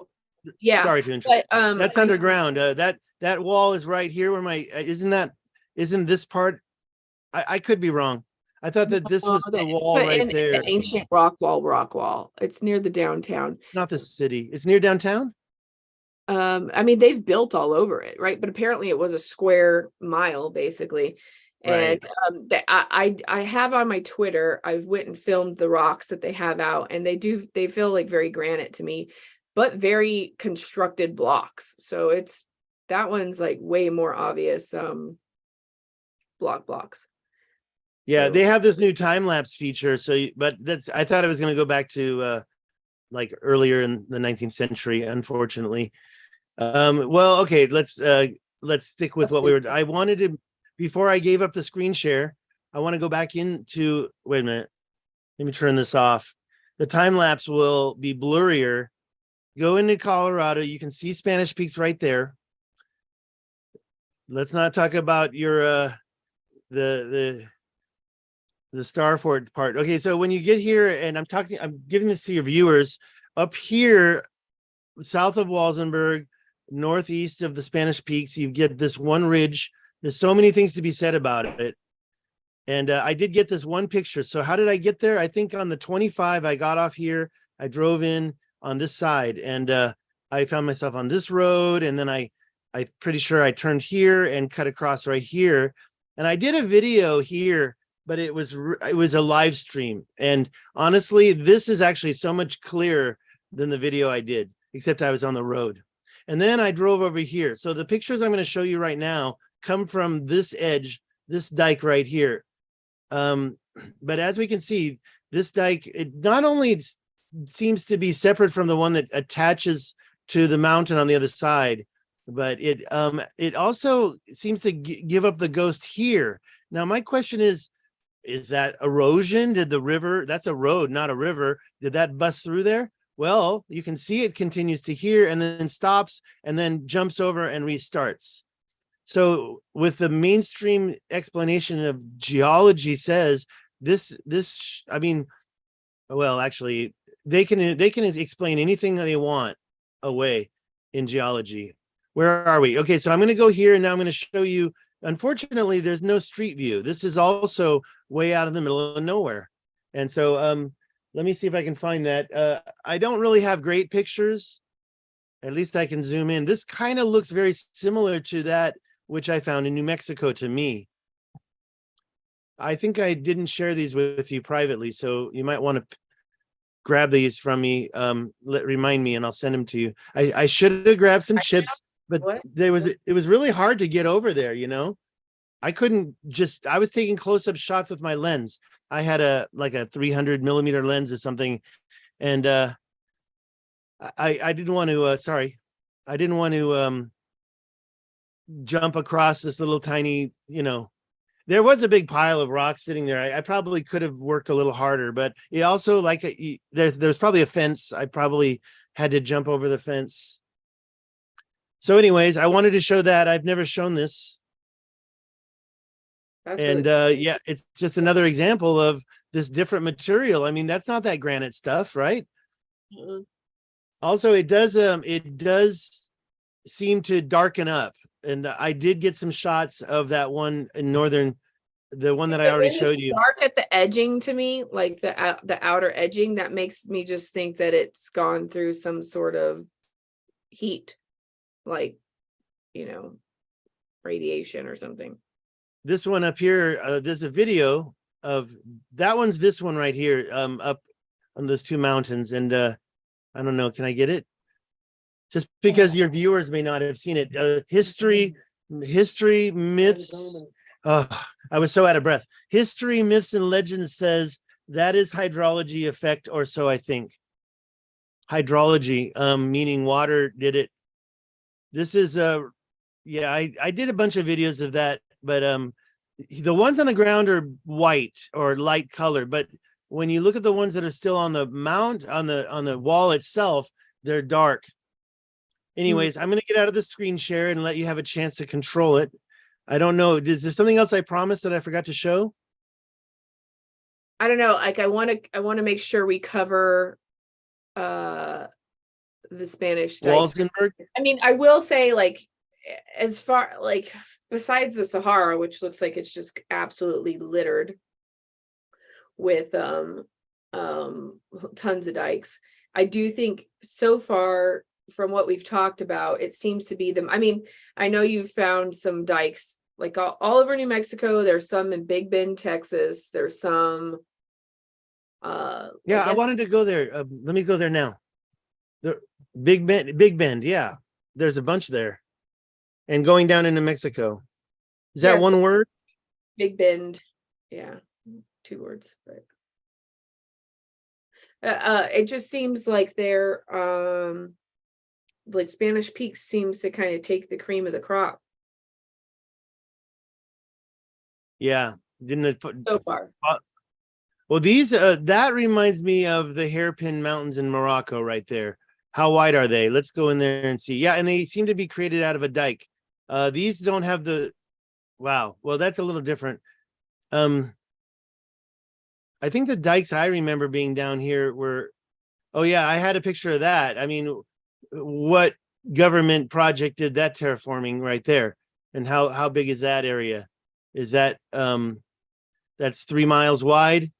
Yeah, sorry to interrupt. But, that's underground. That wall is right here where my isn't this part? I could be wrong. I thought that this was the wall right there. The ancient Rockwall. It's near the downtown. It's not the city. It's near downtown. I mean, they've built all over it, right? But apparently it was a square mile, basically. And I have on my Twitter, I've went and filmed the rocks that they have out, and they feel like very granite to me, but very constructed blocks. So that one's like way more obvious. blocks. Yeah, So- they have this new time lapse feature. But I thought I was going to go back to like earlier in the 19th century, unfortunately. Well, okay, let's stick with what we were. I wanted to, before I gave up the screen share, I want to go back into, wait a minute, let me turn this off. The time lapse will be blurrier. Go into Colorado, you can see Spanish Peaks right there. Let's not talk about your the Star Fort part. Okay, so when you get here, and I'm giving this to your viewers, up here, south of Walsenburg, northeast of the Spanish Peaks, you get this one ridge. There's so many things to be said about it. And I did get this one picture. So how did I get there? I think on the 25, I got off here. I drove in on this side, and I found myself on this road. And then I'm pretty sure I turned here and cut across right here. And I did a video here, but it was a live stream. And honestly, this is actually so much clearer than the video I did, except I was on the road. And then I drove over here. So the pictures I'm going to show you right now come from this edge, this dike right here. But as we can see, this dike, it not only seems to be separate from the one that attaches to the mountain on the other side, but it also seems to give up the ghost here. Now, my question is that erosion? Did the river, that's a road, not a river, did that bust through there? Well, you can see it continues to here and then stops and then jumps over and restarts. So with the mainstream explanation of geology says I mean, well, actually, they can explain anything that they want away in geology. Where are we? Okay, so I'm going to go here, and now I'm going to show you. Unfortunately, there's no street view. This is also way out in the middle of nowhere. And so let me see if I can find that. I don't really have great pictures. At least I can zoom in. This kind of looks very similar to that which I found in New Mexico to me. I think I didn't share these with you privately, so you might want to grab these from me. Remind me, and I'll send them to you. I should have grabbed some chips, but it was really hard to get over there, you know. I was taking close-up shots with my lens. I had a 300 millimeter lens or something, and I didn't want to I didn't want to jump across this little tiny, you know, there was a big pile of rocks sitting there. I probably could have worked a little harder, but it also there's probably a fence. I probably had to jump over the fence. So anyways, I wanted to show that. I've never shown this. And yeah, it's just another example of this different material. I mean, that's not that granite stuff, right? Mm-hmm. Also, it does seem to darken up. And I did get some shots of that one in the one that I already showed you. Dark at the edging to me, like the outer edging, that makes me just think that it's gone through some sort of heat, like, you know, radiation or something. This one up here, there's a video of that one's this one right here, up on those two mountains. And I don't know, can I get it? Just because your viewers may not have seen it. History, myths. I was so out of breath. History, myths, and legends says that is hydrology effect, or so I think. Hydrology, meaning water did it. This is yeah, I did a bunch of videos of that, but the ones on the ground are white or light color, but when you look at the ones that are still on the mount, on the wall itself, they're dark. Anyways, I'm going to get out of the screen share and let you have a chance to control it. I don't know. Is there something else I promised that I forgot to show? I don't know. Like I want to make sure we cover the Spanish dikes. Walsenburg? I mean, I will say, like, as far, like, besides the Sahara, which looks like it's just absolutely littered with tons of dikes, I do think so far from what we've talked about, it seems to be them. I mean, I know you've found some dikes like all over New Mexico. There's some in Big Bend, Texas. There's some. Yeah, I wanted to go there. Let me go there now. The Big Bend. Yeah, there's a bunch there, and going down into Mexico. Is that one word? Big Bend. Yeah, 2 words, right. It just seems like they're like Spanish Peaks seems to kind of take the cream of the crop Yeah. Didn't it? so far. Well, these that reminds me of the hairpin mountains in Morocco right there. How wide are they? Let's go in there and see. Yeah, and they seem to be created out of a dike. These don't have the wow. Well, that's a little different. I think the dikes I remember being down here were, oh yeah, I had a picture of that. I mean, what government project did that terraforming right there? And how big is that area? Is that that's 3 miles wide?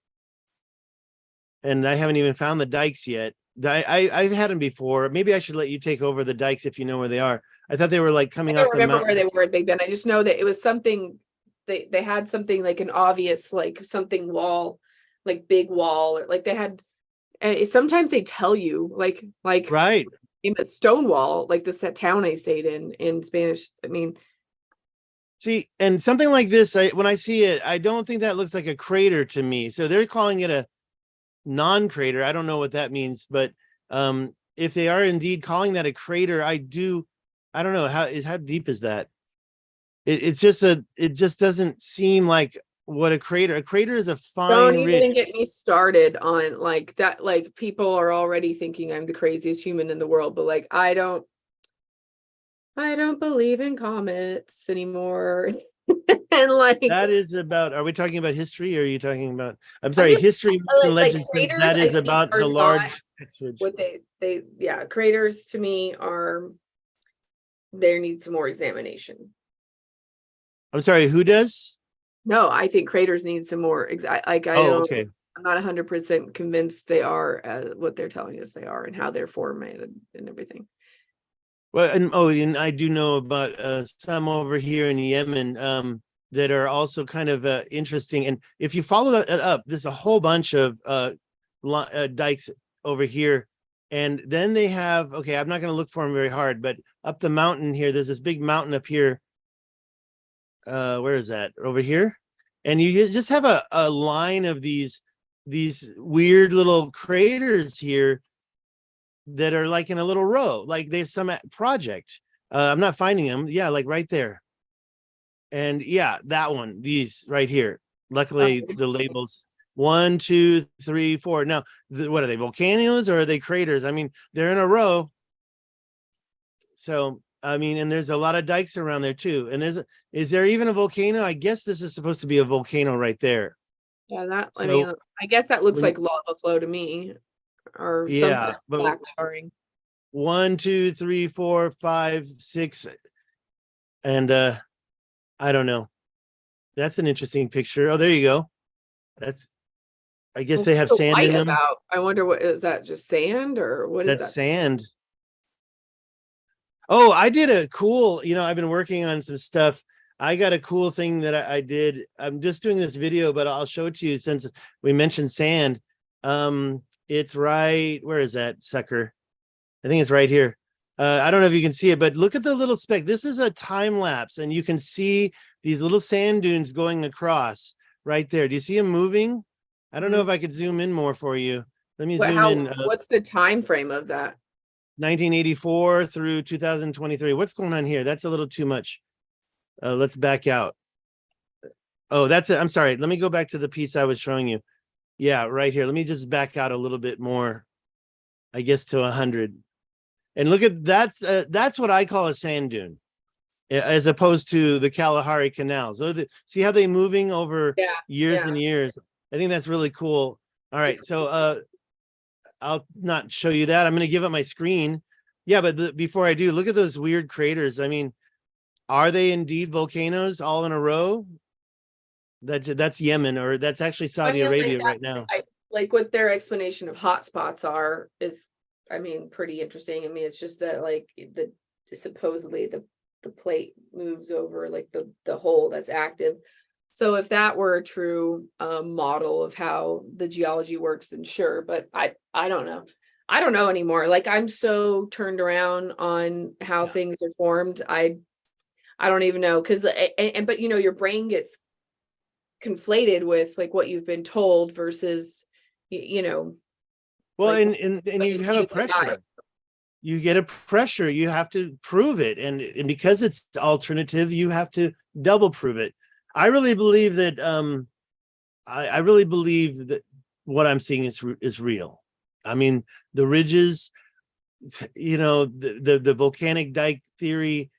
And I haven't even found the dikes yet. I've had them before. Maybe I should let you take over the dikes if you know where they are. I thought they were like coming I off don't the remember where mountain. they were at Big Bend. I just know that it was something they had something like an obvious like something wall, like big wall, or like they had. And sometimes they tell you like Right. a stone wall, like that town I stayed in Spanish. I mean, See, and something like this, when I see it, I don't think that looks like a crater to me. So they're calling it a non-crater. I don't know what that means, but if they are indeed calling that a crater, I don't know how deep is that? It just doesn't seem like what a crater is a don't fine ridge. even get me started on like that. Like people are already thinking I'm the craziest human in the world, but like I don't believe in comets anymore. And like That is about, are we talking about history or are you talking about, I'm I'm sorry, just history, myths, and like legends, craters, that I is think, about are the not large X-ridge. what they yeah, craters to me are there needs some more examination. I'm sorry, who does? No, I think craters need some more like I Oh, don't okay. I'm not 100% convinced they are what they're telling us they are and how they're formatted and everything. Well, and I do know about some over here in Yemen that are also kind of interesting. And if you follow that up, there's a whole bunch of dikes over here. And then they have, okay, I'm not going to look for them very hard, but up the mountain here, there's this big mountain up here. Where is that? Over here? And you just have a line of these weird little craters here that are like in a little row, like there's some project. I'm not finding them. Yeah, like right there. And yeah, that one, these right here. Luckily, the labels 1, 2, 3, 4. Now, what are they, volcanoes or are they craters? I mean, they're in a row. So, I mean, and there's a lot of dikes around there too. And is there even a volcano? I guess this is supposed to be a volcano right there. Yeah, that I So, mean, I guess that looks when, like lava flow to me or something yeah, but black charring. 1, 2, 3, 4, 5, 6, and I don't know. That's an interesting picture. Oh, there you go. That's, I guess they What's have the sand in white them. about? I wonder what is that, just sand or what is That's that? sand. Oh, I did a cool, I've been working on some stuff. I got a cool thing that I did. I'm just doing this video, but I'll show it to you since we mentioned sand. It's right, where is that sucker? I think it's right here. I don't know if you can see it, but look at the little speck. This is a time lapse, and you can see these little sand dunes going across right there. Do you see them moving? I don't know if I could zoom in more for you. Let me zoom in. What's the time frame of that? 1984 through 2023. What's going on here? That's a little too much. Let's back out. Oh, that's it. I'm sorry. Let me go back to the piece I was showing you. Yeah, right here. Let me just back out a little bit more. I guess to 100. And look at that's what I call a sand dune, as opposed to the Kalahari canals. So see how they moving over years and years. I think that's really cool. All right, so I'll not show you that. I'm going to give up my screen. Yeah, but before I do, look at those weird craters. I mean, are they indeed volcanoes all in a row? That's Yemen, or that's actually Saudi Arabia right now. Like what their explanation of hotspots are is, I mean, pretty interesting. I mean, it's just that like supposedly the plate moves over like the hole that's active. So if that were a true model of how the geology works, then sure. But I don't know. I don't know anymore. Like I'm so turned around on how things are formed. I don't even know because but your brain gets conflated with like what you've been told versus you know. Well, like, and when you you have see a the guy. pressure. You get a pressure. You have to prove it, and because it's alternative, you have to double prove it. I really believe that. I really believe that what I'm seeing is real. I mean, the ridges, the volcanic dike theory,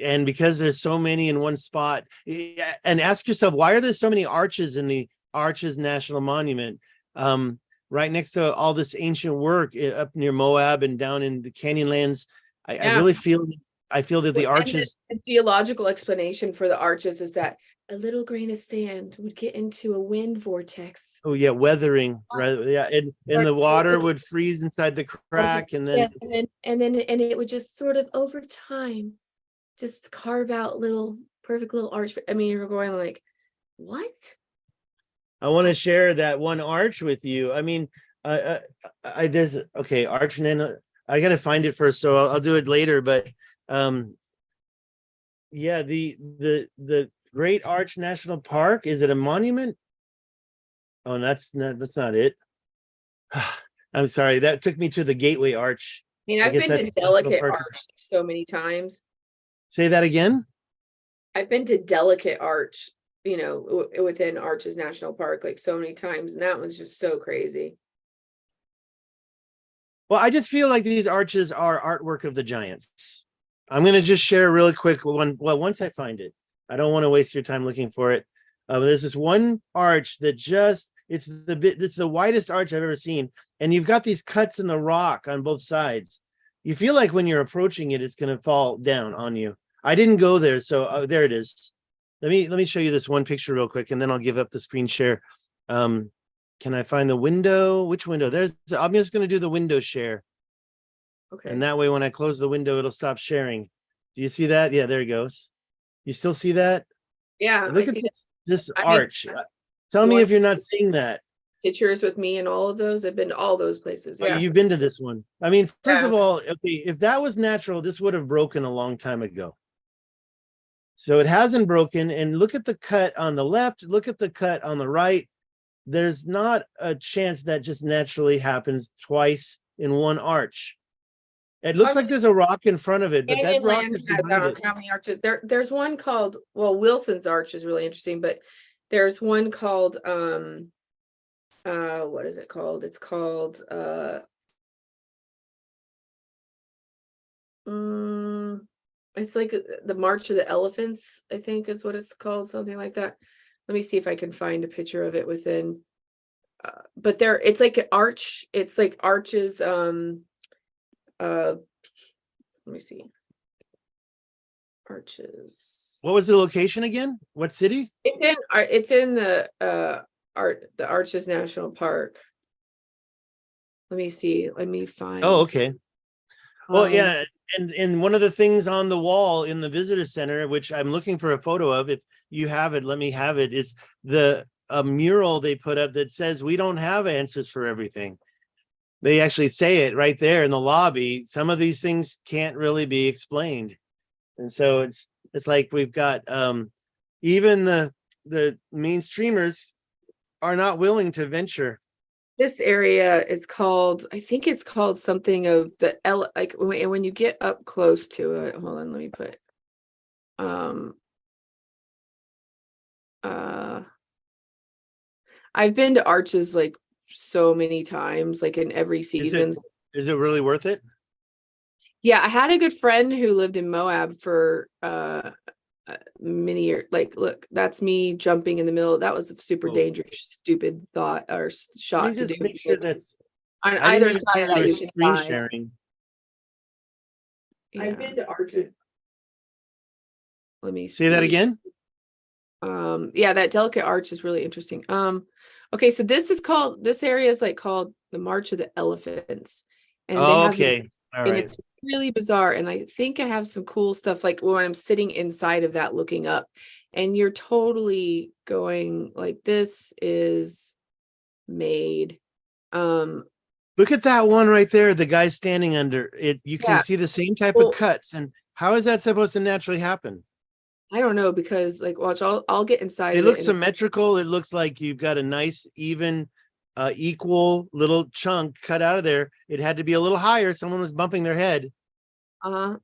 and because there's so many in one spot, and ask yourself, why are there so many arches in the Arches National Monument, right next to all this ancient work up near Moab and down in the Canyonlands? I really feel that the arches. The geological explanation for the arches is that a little grain of sand would get into a wind vortex. Oh yeah, weathering, right? Yeah, and the water would freeze inside the crack, and then yes, and it would just sort of over time just carve out perfect little arch. I mean, you're going like, what? I want to share that one arch with you. I mean, there's arch, and then I gotta find it first, so I'll do it later. But yeah, the Great Arch National Park, is it a monument? Oh, that's not it. I'm sorry, that took me to the Gateway Arch. I mean, I've been to Delicate Arch so many times. Say that again. I've been to Delicate Arch, within Arches National Park, like so many times, and that one's just so crazy. Well, I just feel like these arches are artwork of the giants. I'm going to just share a really quick one. Well, once I find it, I don't want to waste your time looking for it. There's this one arch that it's the widest arch I've ever seen. And you've got these cuts in the rock on both sides. You feel like when you're approaching it, it's going to fall down on you. I didn't go there. So there it is. Let me show you this one picture real quick, and then I'll give up the screen share. Can I find the window? Which window? I'm just going to do the window share. Okay. And that way, when I close the window, it'll stop sharing. Do you see that? Yeah, there it goes. You still see that? Yeah. Look at this arch. Tell me if you're not seeing that. Pictures with me and all of those. I've been to all those places. Yeah. Oh, you've been to this one. I mean, first of all, okay, if that was natural, this would have broken a long time ago. So it hasn't broken. And look at the cut on the left. Look at the cut on the right. There's not a chance that just naturally happens twice in one arch. It looks like there's a rock in front of it, but that rock is behind it. How many arches? There's one called, Wilson's Arch is really interesting, but there's one called what is it called? It's called it's like the March of the Elephants, I think is what it's called, something like that. Let me see if I can find a picture of it within but it's like an arch, it's like arches. Let me see. Arches. What was the location again? What city? It's in the Arches National Park. Let me see. Let me find. Oh, okay. Well, yeah, and one of the things on the wall in the visitor center, which I'm looking for a photo of, if you have it, let me have it, is a mural they put up that says we don't have answers for everything. They actually say it right there in the lobby. Some of these things can't really be explained. And so it's like we've got even the mainstreamers are not willing to venture. This area is called, I think it's called something of the like when you get up close to it. Hold on, let me put I've been to Arches like so many times, like in every season. Is it really worth it? Yeah, I had a good friend who lived in Moab for many years. Like, look, that's me jumping in the middle. That was a super dangerous, stupid thought or shot to do. Make sure that's on either side of that you can screen die. sharing. Yeah. I've been to Arches. Let me say that again. Yeah, that Delicate Arch is really interesting. Okay, so this area is like called the March of the Elephants. And okay. All right. It's really bizarre. And I think I have some cool stuff like when I'm sitting inside of that looking up, and you're totally going like, this is made. Look at that one right there. The guy standing under it. You can see the same type of cuts. And how is that supposed to naturally happen? I don't know, because like, watch, I'll get inside It of looks it. symmetrical. It looks like you've got a nice, even, equal little chunk cut out of there. It had to be a little higher. Someone was bumping their head.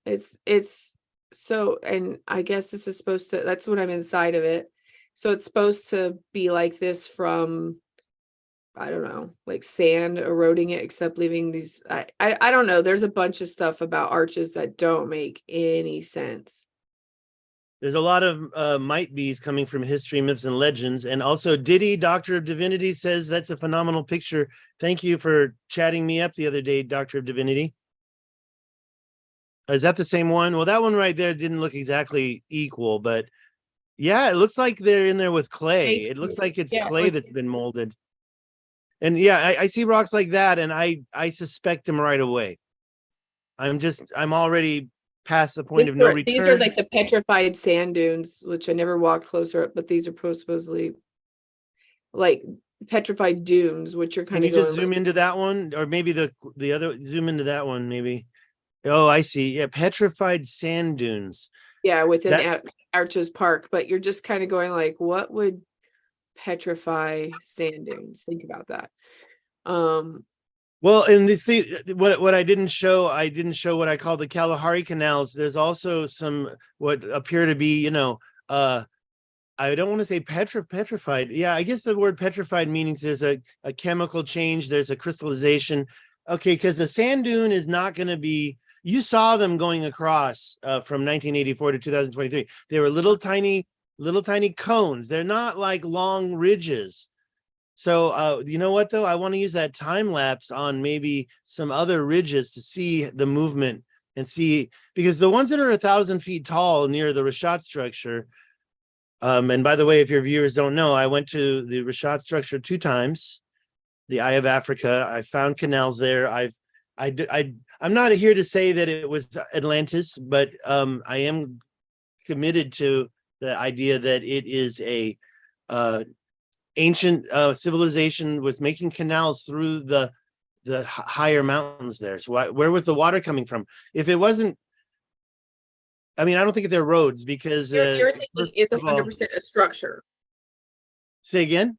It's so, and I guess this is supposed to, that's when I'm inside of it. So it's supposed to be like this from, I don't know, like sand eroding it, except leaving these, I don't know. There's a bunch of stuff about arches that don't make any sense. There's a lot of might be's coming from history, myths, and legends. And also Diddy, Doctor of Divinity, says that's a phenomenal picture. Thank you for chatting me up the other day, Doctor of Divinity. Is that the same one? Well, that one right there didn't look exactly equal, but yeah, it looks like they're in there with clay. It looks like it's clay that's been molded. And yeah, I see rocks like that, and I suspect them right away. I'm already past the point of no return. These are like the petrified sand dunes, which I never walked closer up, but these are supposedly like petrified dunes, which are Can kind you of just zoom into that one, or maybe the other, zoom into that one, maybe. Oh, I see. Yeah, petrified sand dunes. Yeah, within Arches Park, but you're just kind of going like, what would petrify sand dunes? Think about that. Well, in this thing, what I didn't show what I call the Kalahari canals. There's also some what appear to be, I don't want to say petrified. Yeah, I guess the word petrified means there's a chemical change, there's a crystallization. Okay, because the sand dune is not going to be, you saw them going across from 1984 to 2023. They were little tiny cones. They're not like long ridges. So you know what though? I want to use that time lapse on maybe some other ridges to see the movement and see, because the ones that are 1,000 feet tall near the Rashad structure. And by the way, if your viewers don't know, I went to the Rashad structure 2 times, the Eye of Africa. I found canals there. I'm not here to say that it was Atlantis, but I am committed to the idea that it is a ancient civilization was making canals through the higher mountains there. So where was the water coming from? If it wasn't, I mean, I don't think they're roads, because you're thinking it's 100% a structure. Say again?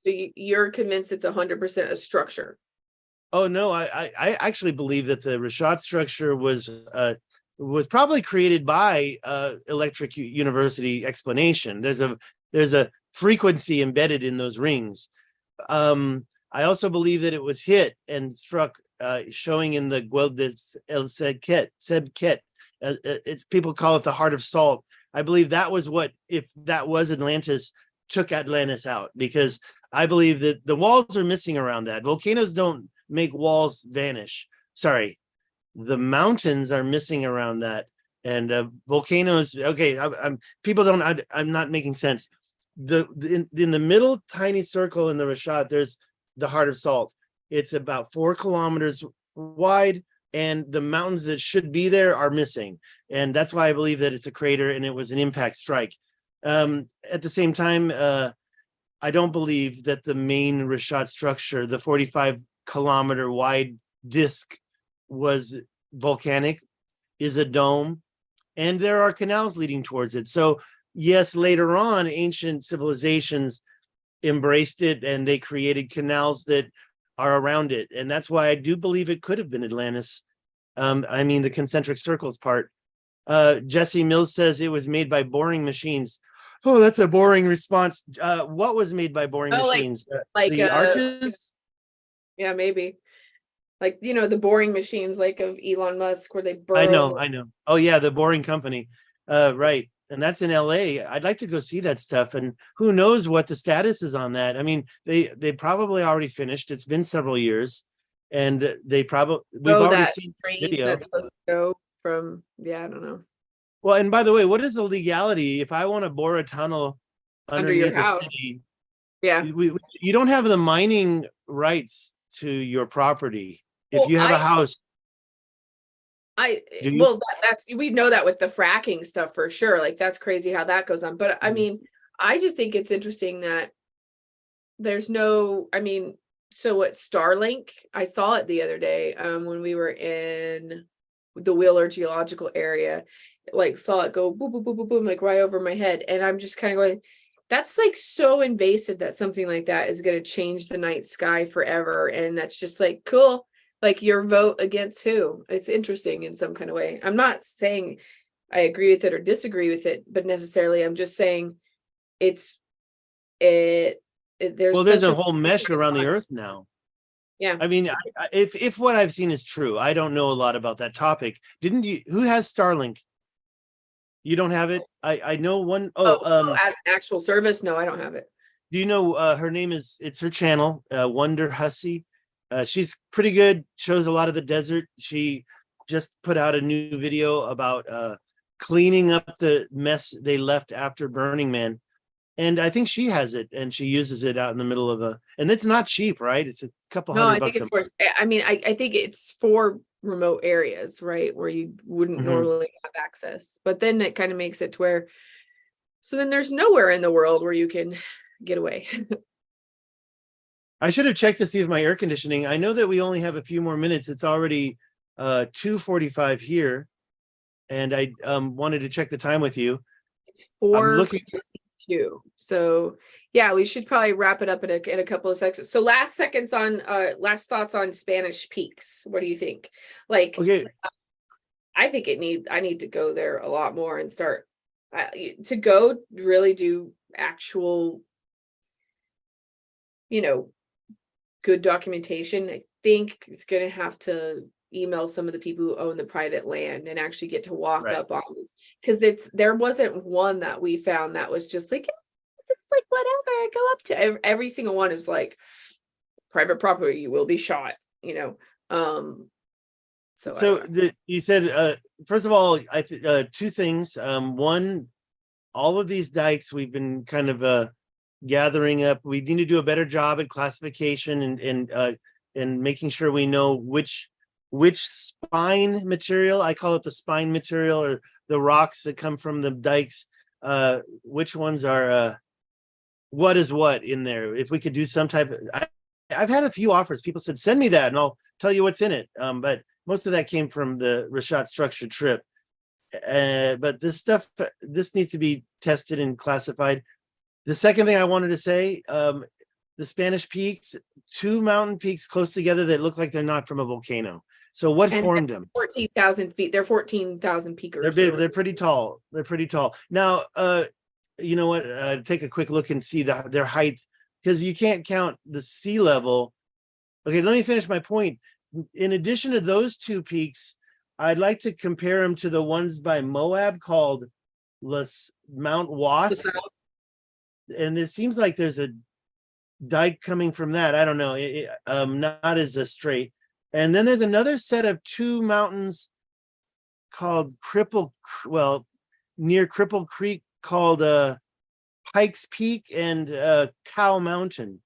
So you're convinced it's 100% a structure? Oh no, I actually believe that the Rashad structure was probably created by Electric University explanation. There's a frequency embedded in those rings. I also believe that it was hit and struck, showing in the Gueldis El Sebket. It's, people call it the heart of salt. I believe that was what, if that was Atlantis, took Atlantis out, because I believe that the walls are missing around that. Volcanoes don't make walls vanish. Sorry, the mountains are missing around that, and volcanoes. Okay, I'm not making sense. In the middle tiny circle in the Rashad, there's the heart of salt. It's about 4 kilometers wide, and the mountains that should be there are missing, and that's why I believe that it's a crater and it was an impact strike. At the same time, I don't believe that the main Rashad structure, the 45-kilometer wide disc, was volcanic, is a dome, and there are canals leading towards it. So yes, later on, ancient civilizations embraced it and they created canals that are around it. And that's why I do believe it could have been Atlantis. I mean, the concentric circles part. Jesse Mills says it was made by boring machines. Oh, that's a boring response. What was made by boring machines? Like the arches? Yeah, maybe. Like, the boring machines like of Elon Musk, where they burrow. I know. Oh yeah, the boring company. Right. And that's in LA. I'd like to go see that stuff. And who knows what the status is on that. I mean, they probably already finished. It's been several years. And we've already seen video. That's supposed to go from, I don't know. Well, and by the way, what is the legality if I want to bore a tunnel Under your underneath house? a city? Yeah. You don't have the mining rights to your property. If you have a house. We know that with the fracking stuff for sure. Like, that's crazy how that goes on. But I mean, I just think it's interesting that there's no, so what, Starlink, I saw it the other day when we were in the Wheeler geological area, like saw it go boom, boom, boom, boom, boom, like right over my head. And I'm just kind of going, that's like so invasive that something like that is going to change the night sky forever. And that's just like, cool. Like your vote against who? It's interesting in some kind of way. I'm not saying I agree with it or disagree with it, but necessarily I'm just saying there's there's a whole mesh around the earth now. Yeah. I mean, if what I've seen is true, I don't know a lot about that topic. Didn't you? Who has Starlink? You don't have it? I know one. As an actual service? No, I don't have it. Do you know her name is? It's her channel, Wonder Hussey. She's pretty good. Shows a lot of the desert. She just put out a new video about cleaning up the mess they left after Burning Man. And I think she has it, and she uses it out in the middle of and it's not cheap, right? It's a couple $100 I think it's for, I mean, I think it's for remote areas, right? Where you wouldn't normally have access, but then it kind of makes it to where, so then there's nowhere in the world where you can get away. I should have checked to see if my air conditioning, I know that we only have a few more minutes. It's already 2:45 here. And I wanted to check the time with you. It's 4:52. So yeah, we should probably wrap it up in a couple of seconds. So last thoughts on Spanish Peaks. What do you think? Like, okay, I think I need to go there a lot more and start to go really do actual, good documentation. I think it's going to have to email some of the people who own the private land and actually get to walk up on this, because there wasn't one that we found that was just like whatever, go up to. Every single one is like private property, you will be shot, so you said first of all, two things. One, all of these dikes we've been kind of gathering up. We need to do a better job at classification and making sure we know which spine material, I call it the spine material, or the rocks that come from the dikes, which ones are what is what in there. If we could do some type of, I've had a few offers. People said, send me that and I'll tell you what's in it. But most of that came from the Rashad structure trip. But this needs to be tested and classified. The second thing I wanted to say, the Spanish Peaks, two mountain peaks close together that look like they're not from a volcano. So what formed them? 14,000 feet. They're 14,000 peakers. They're big. They're pretty tall. Now, you know what? Take a quick look and see their height, because you can't count the sea level. Okay, let me finish my point. In addition to those two peaks, I'd like to compare them to the ones by Moab called Mount Was. And it seems like there's a dike coming from that. I don't know. Not as a straight. And then there's another set of two mountains called near Cripple Creek, called Pikes Peak and Cow Mountain.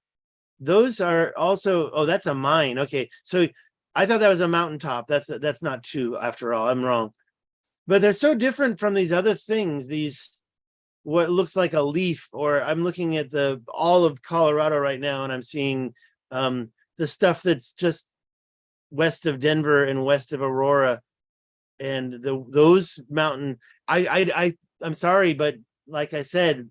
Those are also, that's a mine. Okay, so I thought that was a mountaintop. That's not two after all. I'm wrong. But they're so different from these other things, what looks like a leaf, or I'm looking at all of Colorado right now, and I'm seeing the stuff that's just west of Denver and west of Aurora, and those mountain. I'm sorry, but like I said,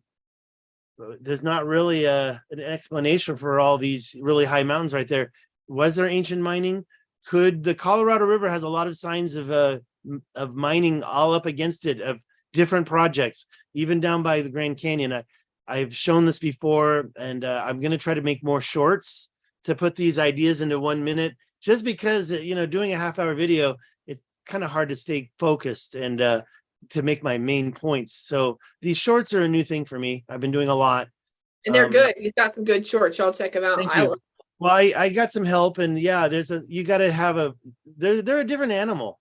there's not really an explanation for all these really high mountains right there. Was there ancient mining? Could the Colorado River has a lot of signs of mining all up against it, of different projects, even down by the Grand Canyon. I've shown this before, and I'm going to try to make more shorts to put these ideas into 1 minute, just because, doing a half-hour video, it's kind of hard to stay focused and to make my main points. So these shorts are a new thing for me. I've been doing a lot. And they're good. He's got some good shorts. Y'all check them out. Thank you. Well, I got some help, and yeah, you got to have they're a different animal.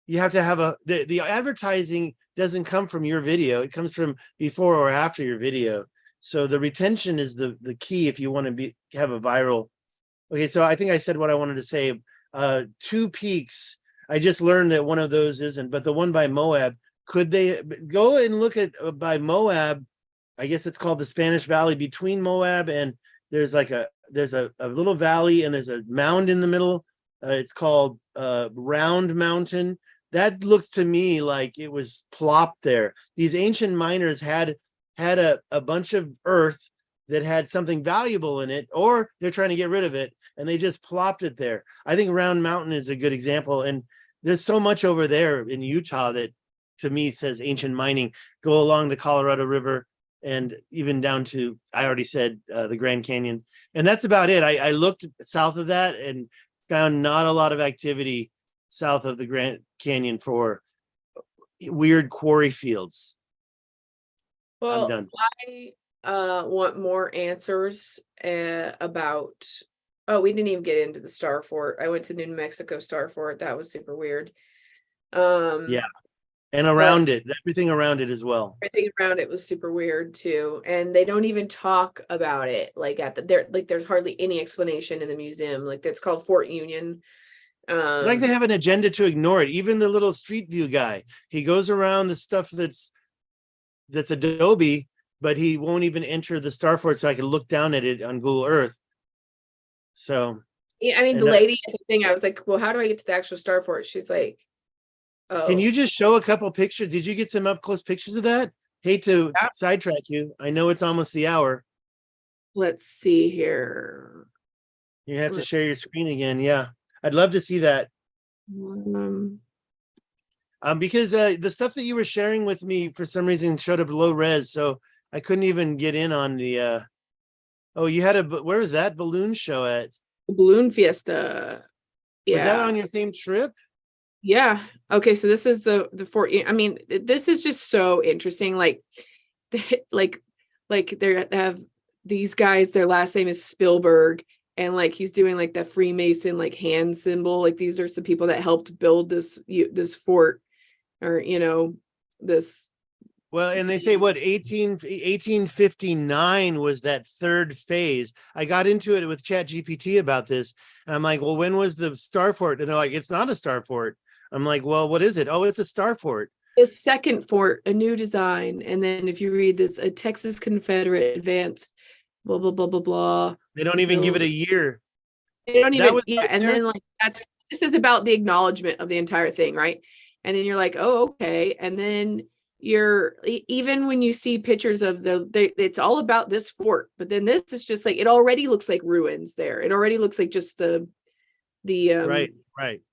You have to have the advertising doesn't come from your video. It comes from before or after your video. So the retention is the key if you want to have a viral. Okay, so I think I said what I wanted to say. Two peaks. I just learned that one of those isn't, but the one by Moab, could they go and look at by Moab? I guess it's called the Spanish Valley, between Moab and there's a little valley, and there's a mound in the middle. It's called Round Mountain. That looks to me like it was plopped there. These ancient miners had a bunch of earth that had something valuable in it, or they're trying to get rid of it, and they just plopped it there. I think Round Mountain is a good example, and there's so much over there in Utah that to me says ancient mining. Go along the Colorado River and even down to, I already said, the Grand Canyon, and that's about it. I looked south of that and found not a lot of activity south of the Grand Canyon for weird quarry fields. Well, done. I want more answers about. Oh, we didn't even get into the Star Fort. I went to New Mexico Star Fort. That was super weird. Yeah, and around it, everything around it as well. Everything around it was super weird too, and they don't even talk about it. Like there's hardly any explanation in the museum. Like it's called Fort Union. It's like they have an agenda to ignore it. Even the little street view guy, he goes around the stuff that's Adobe, but he won't even enter the Star Fort so I can look down at it on Google Earth. So yeah, I mean, the lady at the thing, I was like, well, how do I get to the actual Star Fort? She's like, oh. Can you just show a couple pictures? Did you get some up close pictures of that? Hate to sidetrack you. I know it's almost the hour. Let's see here. You have to share your screen again. Yeah, I'd love to see that. Because the stuff that you were sharing with me for some reason showed up low res, so I couldn't even get in on the. Oh, you had where was that balloon show at? The Balloon Fiesta. Yeah. Was that on your same trip? Yeah. Okay. So this is the Fort. I mean, this is just so interesting. Like they have these guys. Their last name is Spielberg, and like he's doing like the Freemason like hand symbol. Like these are some people that helped build this fort, or this. Well, and they say what 1859 was that third phase. I got into it with ChatGPT about this, and I'm like, well, when was the Star Fort? And they're like, it's not a Star Fort. I'm like, well, what is it? Oh, it's a Star Fort. The second fort, a new design, and then if you read this, a Texas Confederate advanced, blah blah blah blah blah. They don't even give it a year. They don't even. Yeah, and then like this is about the acknowledgement of the entire thing, right? And then you're like, oh, okay, and then. Even when you see pictures of it's all about this fort, but then this is just like it already looks like ruins there. It already looks like just the right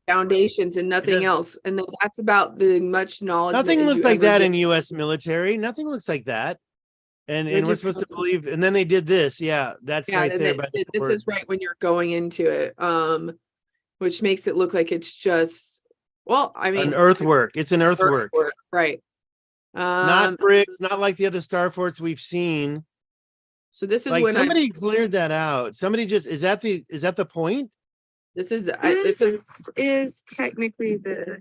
foundations and nothing else. And then that's about the much knowledge. Nothing looks like that in U.S. military. Nothing looks like that. And we're supposed to believe. And then they did this. Yeah, that's right there. This is right when you're going into it, which makes it look like it's just I mean, an earthwork. It's an earthwork, right? Not bricks, not like the other Star Forts we've seen. So this is like when somebody cleared that out. Somebody just is that the point? This is technically the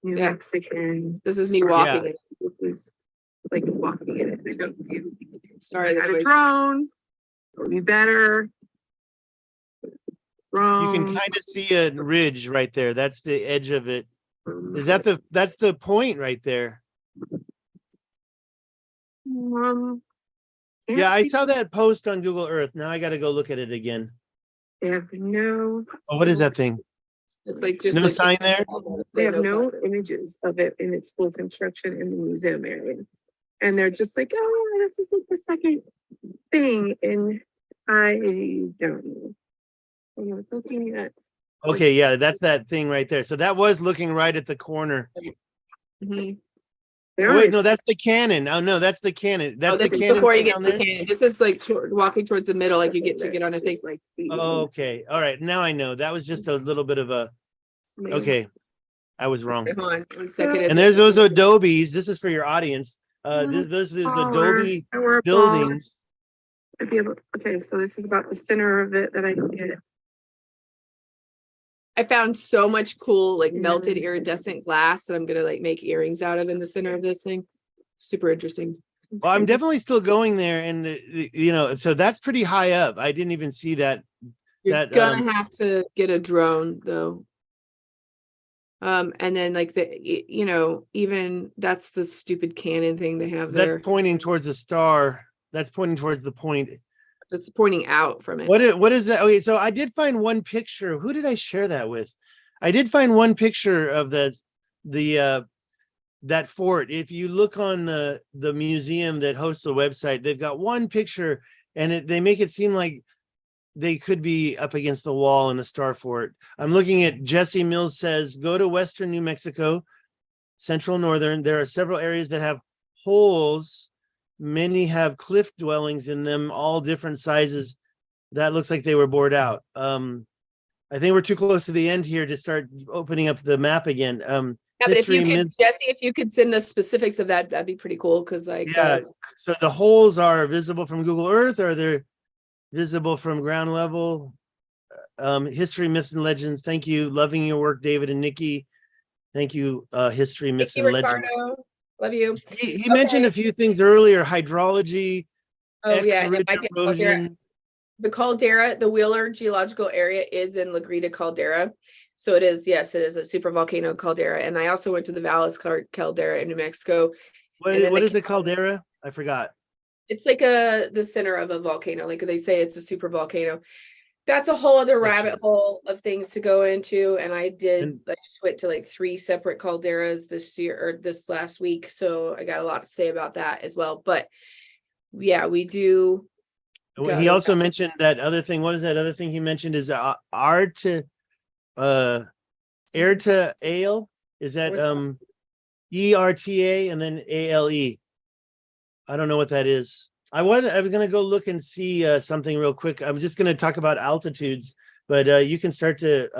New Mexican. This is me walking it. This is like walking in it. I don't feel. Sorry, I got a drone. It'll be better. Drone. You can kind of see a ridge right there. That's the edge of it. Is that that's the point right there? Yeah, I saw that post on Google Earth. Now I got to go look at it again. They have no. Oh, what is that thing? It's like just no like sign there. They have no images of it in its full construction in the museum area, and they're just like, oh, this is like the second thing, and I don't know. I was looking at. Okay, yeah, that's that thing right there. So that was looking right at the corner. Mm-hmm. Oh, wait, no, that's the cannon. Oh no, that's the cannon. That's this the is cannon before you get to the there? cannon. This is like walking towards the middle, like you get on a thing. Like Oh, okay. All right. Now I know. That was just a little bit of a okay. I was wrong. Come on, 1 second. And there's those Adobes. This is for your audience. Those Adobe buildings. I'd be able. Okay, so this is about the center of it that I can get. I found so much cool like melted iridescent glass that I'm gonna like make earrings out of in the center of this thing. Super interesting. Well, I'm definitely still going there, and so that's pretty high up. I didn't even see that. You're gonna have to get a drone though. And then like even that's the stupid cannon thing they have there. That's pointing towards a star. That's pointing towards the point. That's pointing out from it. What is that? Okay, so I did find one picture. Who did I share that with? I did find one picture of the that fort. If you look on the museum that hosts the website, they've got one picture, and they make it seem like they could be up against the wall in the Star Fort. I'm looking at Jesse Mills says, go to Western New Mexico, Central Northern. There are several areas that have holes. Many have cliff dwellings in them, all different sizes. That looks like they were bored out. I think we're too close to the end here to start opening up the map again. Yeah, but if you could, Jesse, if you could send us specifics of that, that'd be pretty cool. Because so the holes are visible from Google Earth, or they're visible from ground level. History, myths, and legends. Thank you. Loving your work, David and Nikki. Thank you. History, myths, and legends. Ricardo. Love you. He mentioned a few things earlier: hydrology. Oh yeah, erosion. The caldera, the Wheeler Geological Area is in La Grita Caldera. So it is, yes, it is a super volcano caldera. And I also went to the Valles Caldera in New Mexico. What is a caldera? I forgot. It's like the center of a volcano. Like they say, it's a super volcano. That's a whole other rabbit hole of things to go into. And I just went to like 3 separate calderas this year or this last week. So I got a lot to say about that as well. But yeah, we do. He also mentioned that other thing. What is that other thing he mentioned? Is air to ale? Is that ERTA and then ALE? I don't know what that is. I was gonna go look and see something real quick. I'm just gonna talk about altitudes, but you can start to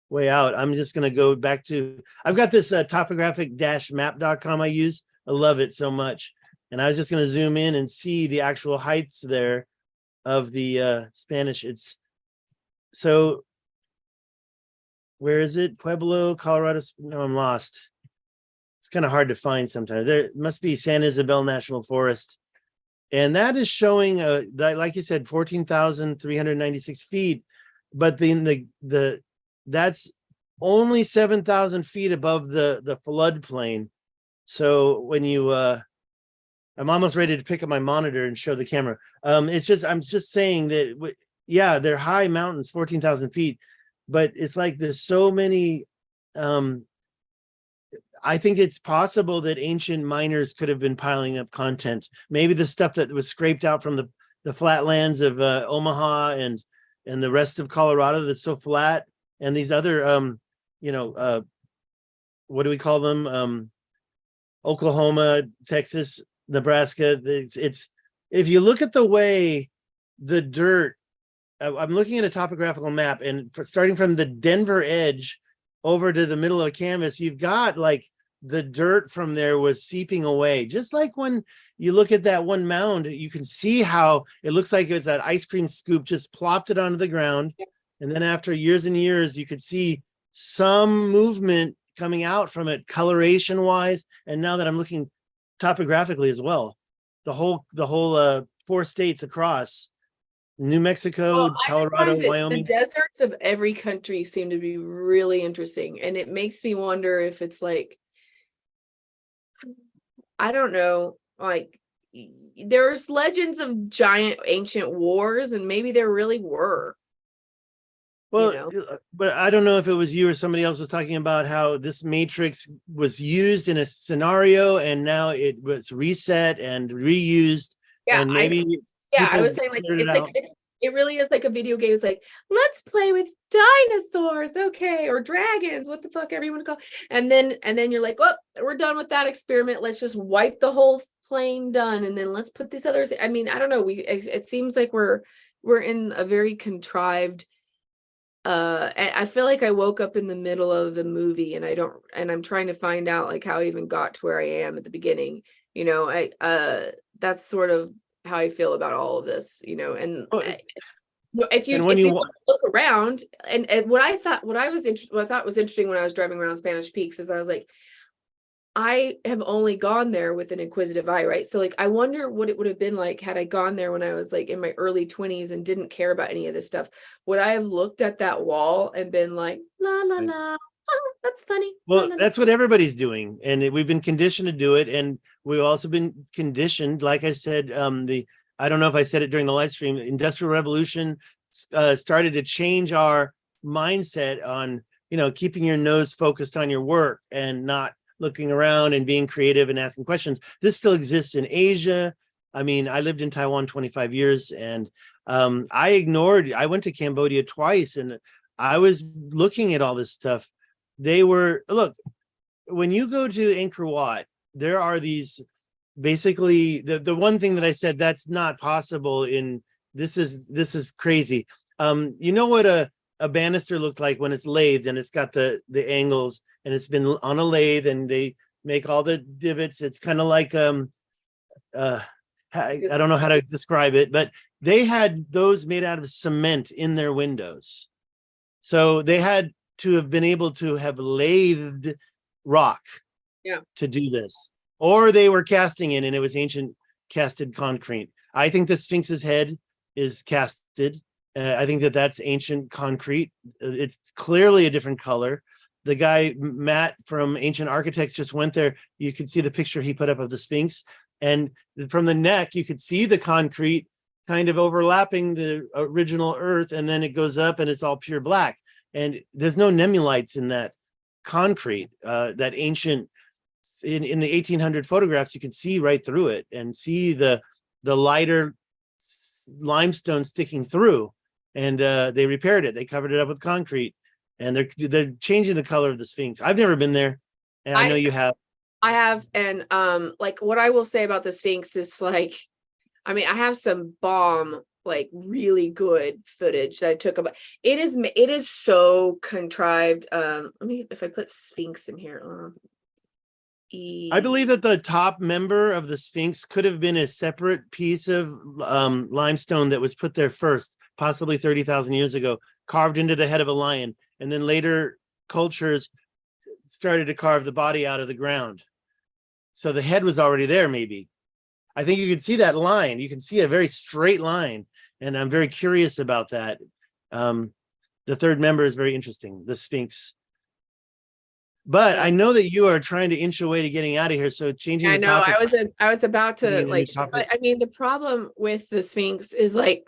way out. I'm just gonna go back to. I've got this topographic-map.com I use. I love it so much. And I was just going to zoom in and see the actual heights there of the Spanish. It's so, where is it? Pueblo, Colorado. No, I'm lost. It's kind of hard to find sometimes. There must be San Isabel National Forest. And that is showing, like you said, 14,396 feet. But that's only 7,000 feet above the floodplain. So when you... I'm almost ready to pick up my monitor and show the camera. I'm just saying that, they're high mountains, 14,000 feet, but it's like there's so many. I think it's possible that ancient miners could have been piling up content. Maybe the stuff that was scraped out from the flatlands of Omaha and the rest of Colorado that's so flat, and these other, what do we call them? Oklahoma, Texas, Nebraska. It's if you look at the way the dirt, I'm looking at a topographical map, and starting from the Denver edge over to the middle of the canvas, you've got like the dirt from there was seeping away. Just like when you look at that one mound, you can see how it looks like it's that ice cream scoop just plopped it onto the ground. And then after years and years, you could see some movement coming out from it coloration wise. And now that I'm looking topographically as well, the whole 4 states across New Mexico, Colorado, Wyoming. The deserts of every country seem to be really interesting. And it makes me wonder if it's like, I don't know, like there's legends of giant ancient wars, and maybe there really were. Well, but I don't know if it was you or somebody else was talking about how this matrix was used in a scenario and now it was reset and reused. Yeah, and maybe I was saying like it really is like a video game. It's like, let's play with dinosaurs, okay, or dragons, what the fuck everyone call. And then you're like, well, we're done with that experiment. Let's just wipe the whole plane done, and then let's put this other thing. I mean, I don't know. It seems like we're in a very contrived. And I feel like I woke up in the middle of the movie, and I'm trying to find out like how I even got to where I am at the beginning. That's sort of how I feel about all of this, and if you look around and what I thought was interesting when I was driving around Spanish Peaks is I was like, I have only gone there with an inquisitive eye, right? So like, I wonder what it would have been like had I gone there when I was like in my early 20s and didn't care about any of this stuff. Would I have looked at that wall and been like, la, la, la, oh, that's funny. Well, la, that's what everybody's doing. And we've been conditioned to do it. And we've also been conditioned, like I said, the I don't know if I said it during the live stream, Industrial Revolution started to change our mindset on, keeping your nose focused on your work and not looking around and being creative and asking questions. This still exists in Asia. I mean, I lived in Taiwan 25 years and I went to Cambodia twice and I was looking at all this stuff. Look, when you go to Angkor Wat, there are these, basically the one thing that I said, that's not possible this is crazy. You know what a banister looks like when it's lathed and it's got the angles and it's been on a lathe and they make all the divots. It's kind of like, I don't know how to describe it, but they had those made out of cement in their windows. So they had to have been able to have lathed rock to do this, or they were casting it and it was ancient casted concrete. I think the Sphinx's head is casted. I think that's ancient concrete. It's clearly a different color. The guy, Matt from Ancient Architects, just went there. You could see the picture he put up of the Sphinx. And from the neck, you could see the concrete kind of overlapping the original earth. And then it goes up and it's all pure black. And there's no nemulites in that concrete, that ancient, in the 1800 photographs, you can see right through it and see the lighter limestone sticking through. And they repaired it. They covered it up with concrete. And they're changing the color of the Sphinx. I've never been there. And I know you have. I have, and like what I will say about the Sphinx is like, I mean, I have some bomb, like really good footage that I took about it is so contrived. Let me, if I put Sphinx in here. I believe that the top member of the Sphinx could have been a separate piece of limestone that was put there first, possibly 30,000 years ago, carved into the head of a lion. And then later cultures started to carve the body out of the ground. So the head was already there, maybe. I think you can see that line. You can see a very straight line. And I'm very curious about that. The third member is very interesting, the Sphinx. But I know that you are trying to inch away to getting out of here. So changing the topic. I was about to like, I mean, the problem with the Sphinx is like,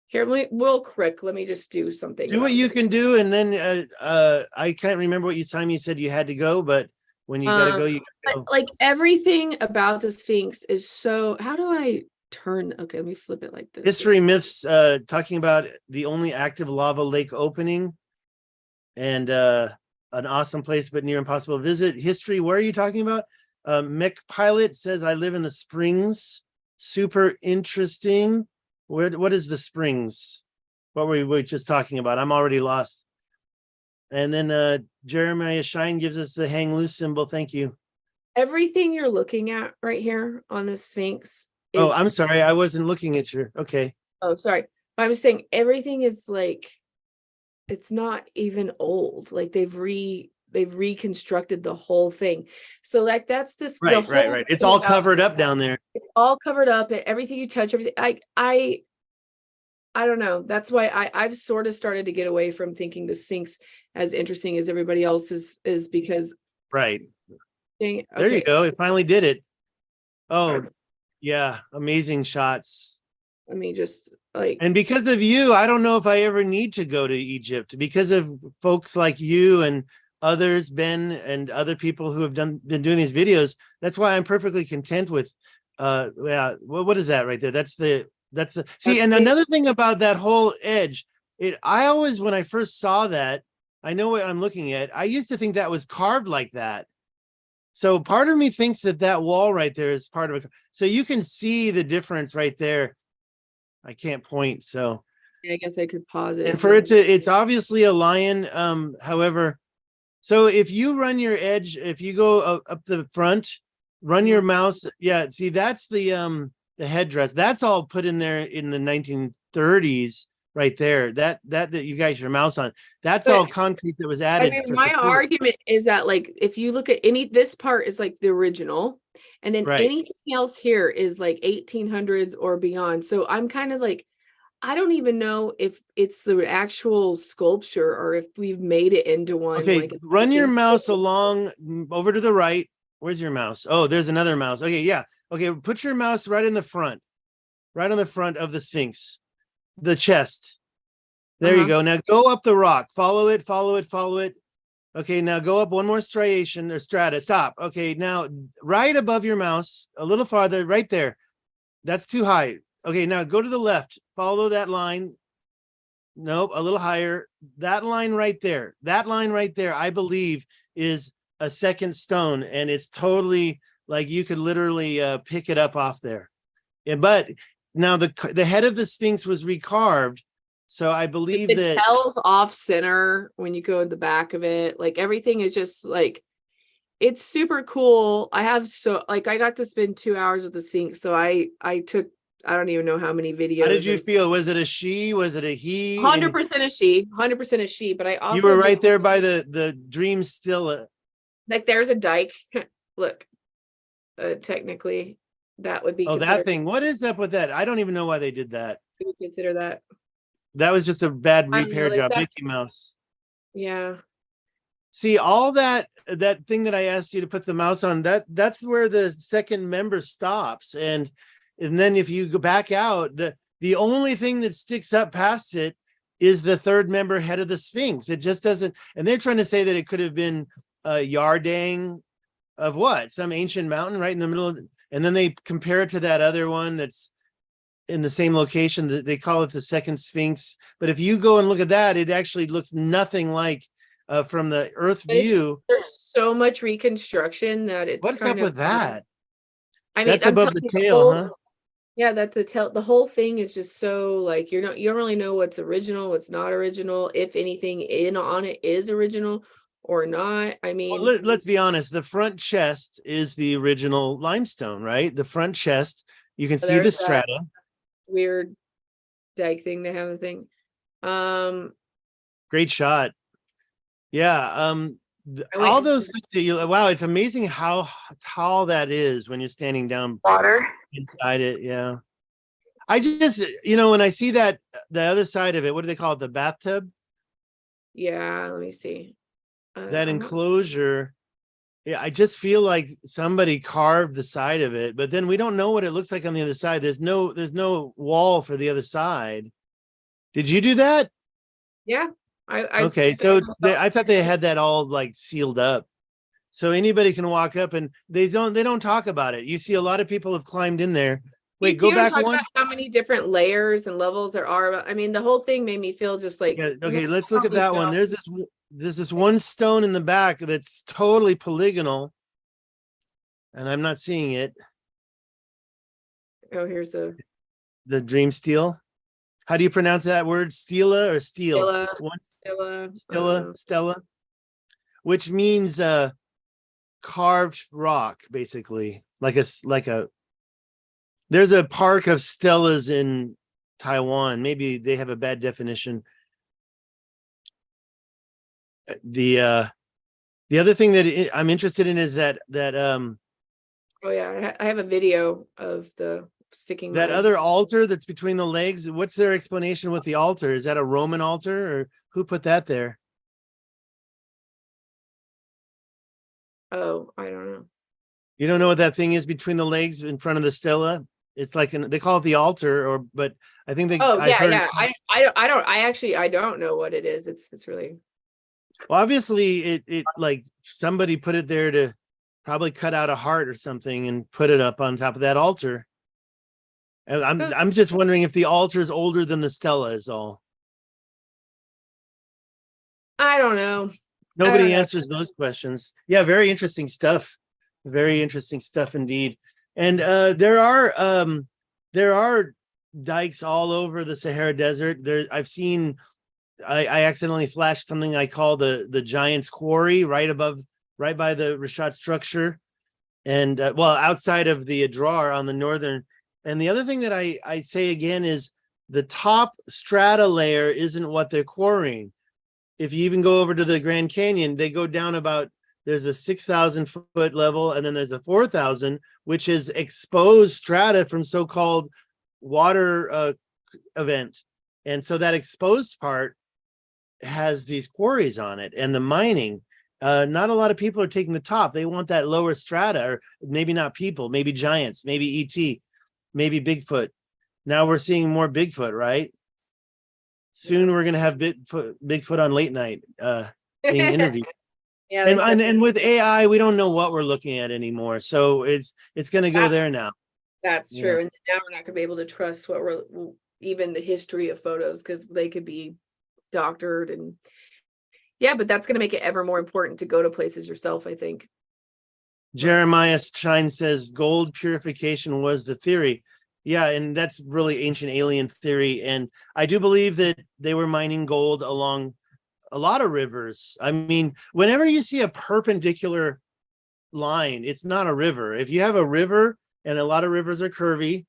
here, real quick, let me just do something. Do what you can do, and then I can't remember what time you said you had to go, but when you gotta go, you gotta go. Like everything about the Sphinx is so. How do I turn? Okay, let me flip it like this. History myths, talking about the only active lava lake opening, and an awesome place but near impossible to visit. History, where are you talking about? Mech Pilot says I live in the Springs. Super interesting. What is the Springs? What were we just talking about? I'm already lost. And then Jeremiah Shine gives us the hang loose symbol. Thank you. Everything you're looking at right here on the Sphinx. Oh, I'm sorry. I wasn't looking at you. Okay. Oh, sorry. But I'm saying everything is like, it's not even old. Like they've reconstructed the whole thing. So like that's this right. It's all covered up down there. It's all covered up. Everything you touch, everything. I don't know. That's why I've sort of started to get away from thinking the Sphinx as interesting as everybody else is because right. Okay. There you go. It finally did it. Oh yeah, amazing shots. I mean, just like, and because of you, I don't know if I ever need to go to Egypt because of folks like you and others, Ben and other people who have been doing these videos. That's why I'm perfectly content with what is that right there? That's the see. And another thing about that whole edge, I always, when I first saw that, I know what I'm looking at. I used to think that was carved like that. So part of me thinks that wall right there is part of it. So you can see the difference right there. I can't point, so I guess I could pause it. And for it to, it's obviously a lion. However, so if you run your edge, if you go up the front, run your mouse. Yeah, see, that's the headdress. That's all put in there in the 1930s, right there. That you guys your mouse on. That's all concrete that was added. I mean, my argument is that like if you look at this part is like the original, and then anything else here is like 1800s or beyond. So I'm kind of like, I don't even know if it's the actual sculpture or if we've made it into one. Okay, like, run your mouse along over to the right. Where's your mouse? Oh, there's another mouse. Okay, yeah. Okay, put your mouse right in the front, right on the front of the Sphinx, the chest. There you Uh-huh. go. Now go up the rock. Follow it, follow it, follow it. Okay, now go up one more striation or strata. Stop. Okay, now right above your mouse, a little farther, right there. That's too high. Okay, now go to the left. Follow that line. Nope, a little higher. That line right there. That line right there, I believe, is a second stone, and it's totally like you could literally pick it up off there. Yeah, but now the head of the Sphinx was recarved, so I believe The that. tail's off center when you go in the back of it. Like everything is just like it's super cool. I got to spend 2 hours with the Sphinx, so I took I don't even know how many videos. How did you feel? Was it a she? Was it a he? 100% a she, 100% a she. But I also You were right there by the dream still. like there's a dike. Look, technically that would be Oh, that considered. thing. What is up with that? I don't even know why they did that. We would consider that. That was just a bad I don't know, repair like, job. that's- Mickey Mouse. Yeah. See, all that thing that I asked you to put the mouse on, that's where the second member stops. And then if you go back out, the only thing that sticks up past it is the third member head of the Sphinx. It just doesn't, and they're trying to say that it could have been a Yardang of what? Some ancient mountain right in the middle of and then they compare it to that other one that's in the same location. That they call it the second Sphinx. But if you go and look at that, it actually looks nothing like from the Earth view. There's so much reconstruction that it's What's up with that? I mean, That's I'm above the telling you, tail, huh? Yeah, that's the tail. The whole thing is just so like you don't really know what's original, what's not original, if anything in on it is original or not. I mean, Well, let's be honest. The front chest is the original limestone, right? The front chest. You can see the there's that strata. weird dike thing they have a thing. Great shot. Yeah. All those things that wow, it's amazing how tall that is when you're standing down Water. inside it. Yeah. I just, when I see that the other side of it, what do they call it? The bathtub? Yeah, let me see. That enclosure. Yeah, I just feel like somebody carved the side of it, but then we don't know what it looks like on the other side. There's no wall for the other side. Did you do that? Yeah. Okay, so I thought they had that all like sealed up, so anybody can walk up, and they don't talk about it. You see, a lot of people have climbed in there. Wait, go back one. About how many different layers and levels there are. I mean, the whole thing made me feel just like. Yeah, okay, let's look at that one. There's this one stone in the back that's totally polygonal, and I'm not seeing it. Oh, here's the dream steel. How do you pronounce that word? Stela or steel? Stella, which means carved rock, basically. Like a there's a park of Stellas in Taiwan. Maybe they have a bad definition. The other thing that I'm interested in is that oh yeah, I have a video of the sticking that other altar that's between the legs. What's their explanation with the altar? Is that a Roman altar, or who put that there? Oh, I don't know. You don't know what that thing is between the legs in front of the stela? It's like they call it the altar, but I think they. Oh yeah, yeah. I don't know what it is. It's really. Well, obviously, it like somebody put it there to probably cut out a heart or something and put it up on top of that altar. And I'm just wondering if the altar is older than the stela is all. I don't know. Nobody answers those questions. Yeah, very interesting stuff. Very interesting stuff indeed. And there are dikes all over the Sahara Desert. I've seen. I accidentally flashed something I call the Giant's Quarry right by the Rashad structure, and outside of the Adrar on the northern. And the other thing that I say again is the top strata layer isn't what they're quarrying. If you even go over to the Grand Canyon, they go down there's a 6,000 foot level, and then there's a 4,000, which is exposed strata from so-called water event. And so that exposed part has these quarries on it, and the mining. not a lot of people are taking the top. They want that lower strata, or maybe not people, maybe giants, maybe ET, maybe Bigfoot. Now we're seeing more Bigfoot, right? Soon we're gonna have Bigfoot on late night being interviewed. Yeah, And with AI, we don't know what we're looking at anymore. So it's gonna go there now. that's Yeah. true. And now we're not gonna be able to trust what we're even the history of photos, because they could be doctored. And yeah, but that's gonna make it ever more important to go to places yourself, I think. Jeremiah Shine says gold purification was the theory. Yeah, and that's really ancient alien theory. And I do believe that they were mining gold along a lot of rivers. I mean, whenever you see a perpendicular line, it's not a river. If you have a river, and a lot of rivers are curvy,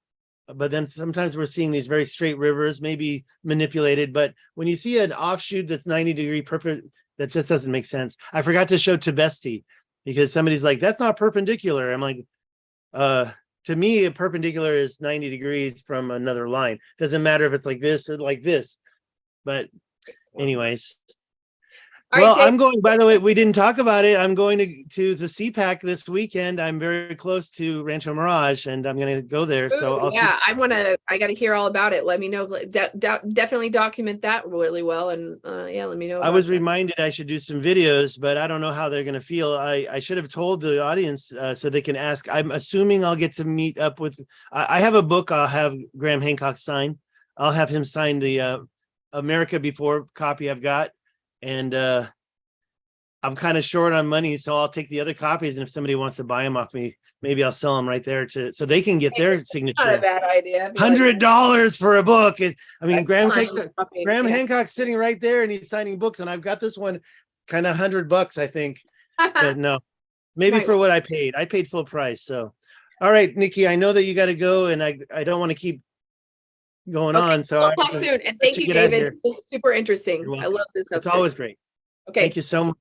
but then sometimes we're seeing these very straight rivers, maybe manipulated. But when you see an offshoot that's 90-degree that just doesn't make sense. I forgot to show Tibesti because somebody's like, that's not perpendicular. I'm like, to me, a perpendicular is 90 degrees from another line. Doesn't matter if it's like this or like this. But anyways. All right, Well, Dave. I'm going, by the way, we didn't talk about it. I'm going to the CPAC this weekend. I'm very close to Rancho Mirage and I'm going to go there. So I'll Yeah, I got to hear all about it. Let me know. Definitely document that really well. And yeah, let me know. I was reminded I should do some videos, but I don't know how they're going to feel. I should have told the audience so they can ask. I'm assuming I'll get to meet up with, I have a book I'll have Graham Hancock sign. I'll have him sign the America Before copy I've got. And I'm kind of short on money, so I'll take the other copies. And if somebody wants to buy them off me, maybe I'll sell them right there so they can get their signature. Not a bad idea. $100 for a book. I mean, Graham Graham Hancock's sitting right there and he's signing books, and I've got this one kind of $100, I think. But no, maybe for what I paid full price. So, all right, Nikki, I know that you got to go, and I don't want to keep going on. So we'll talk soon. And thank you, David. This is super interesting. I love this. It's always great. Okay. Thank you so much.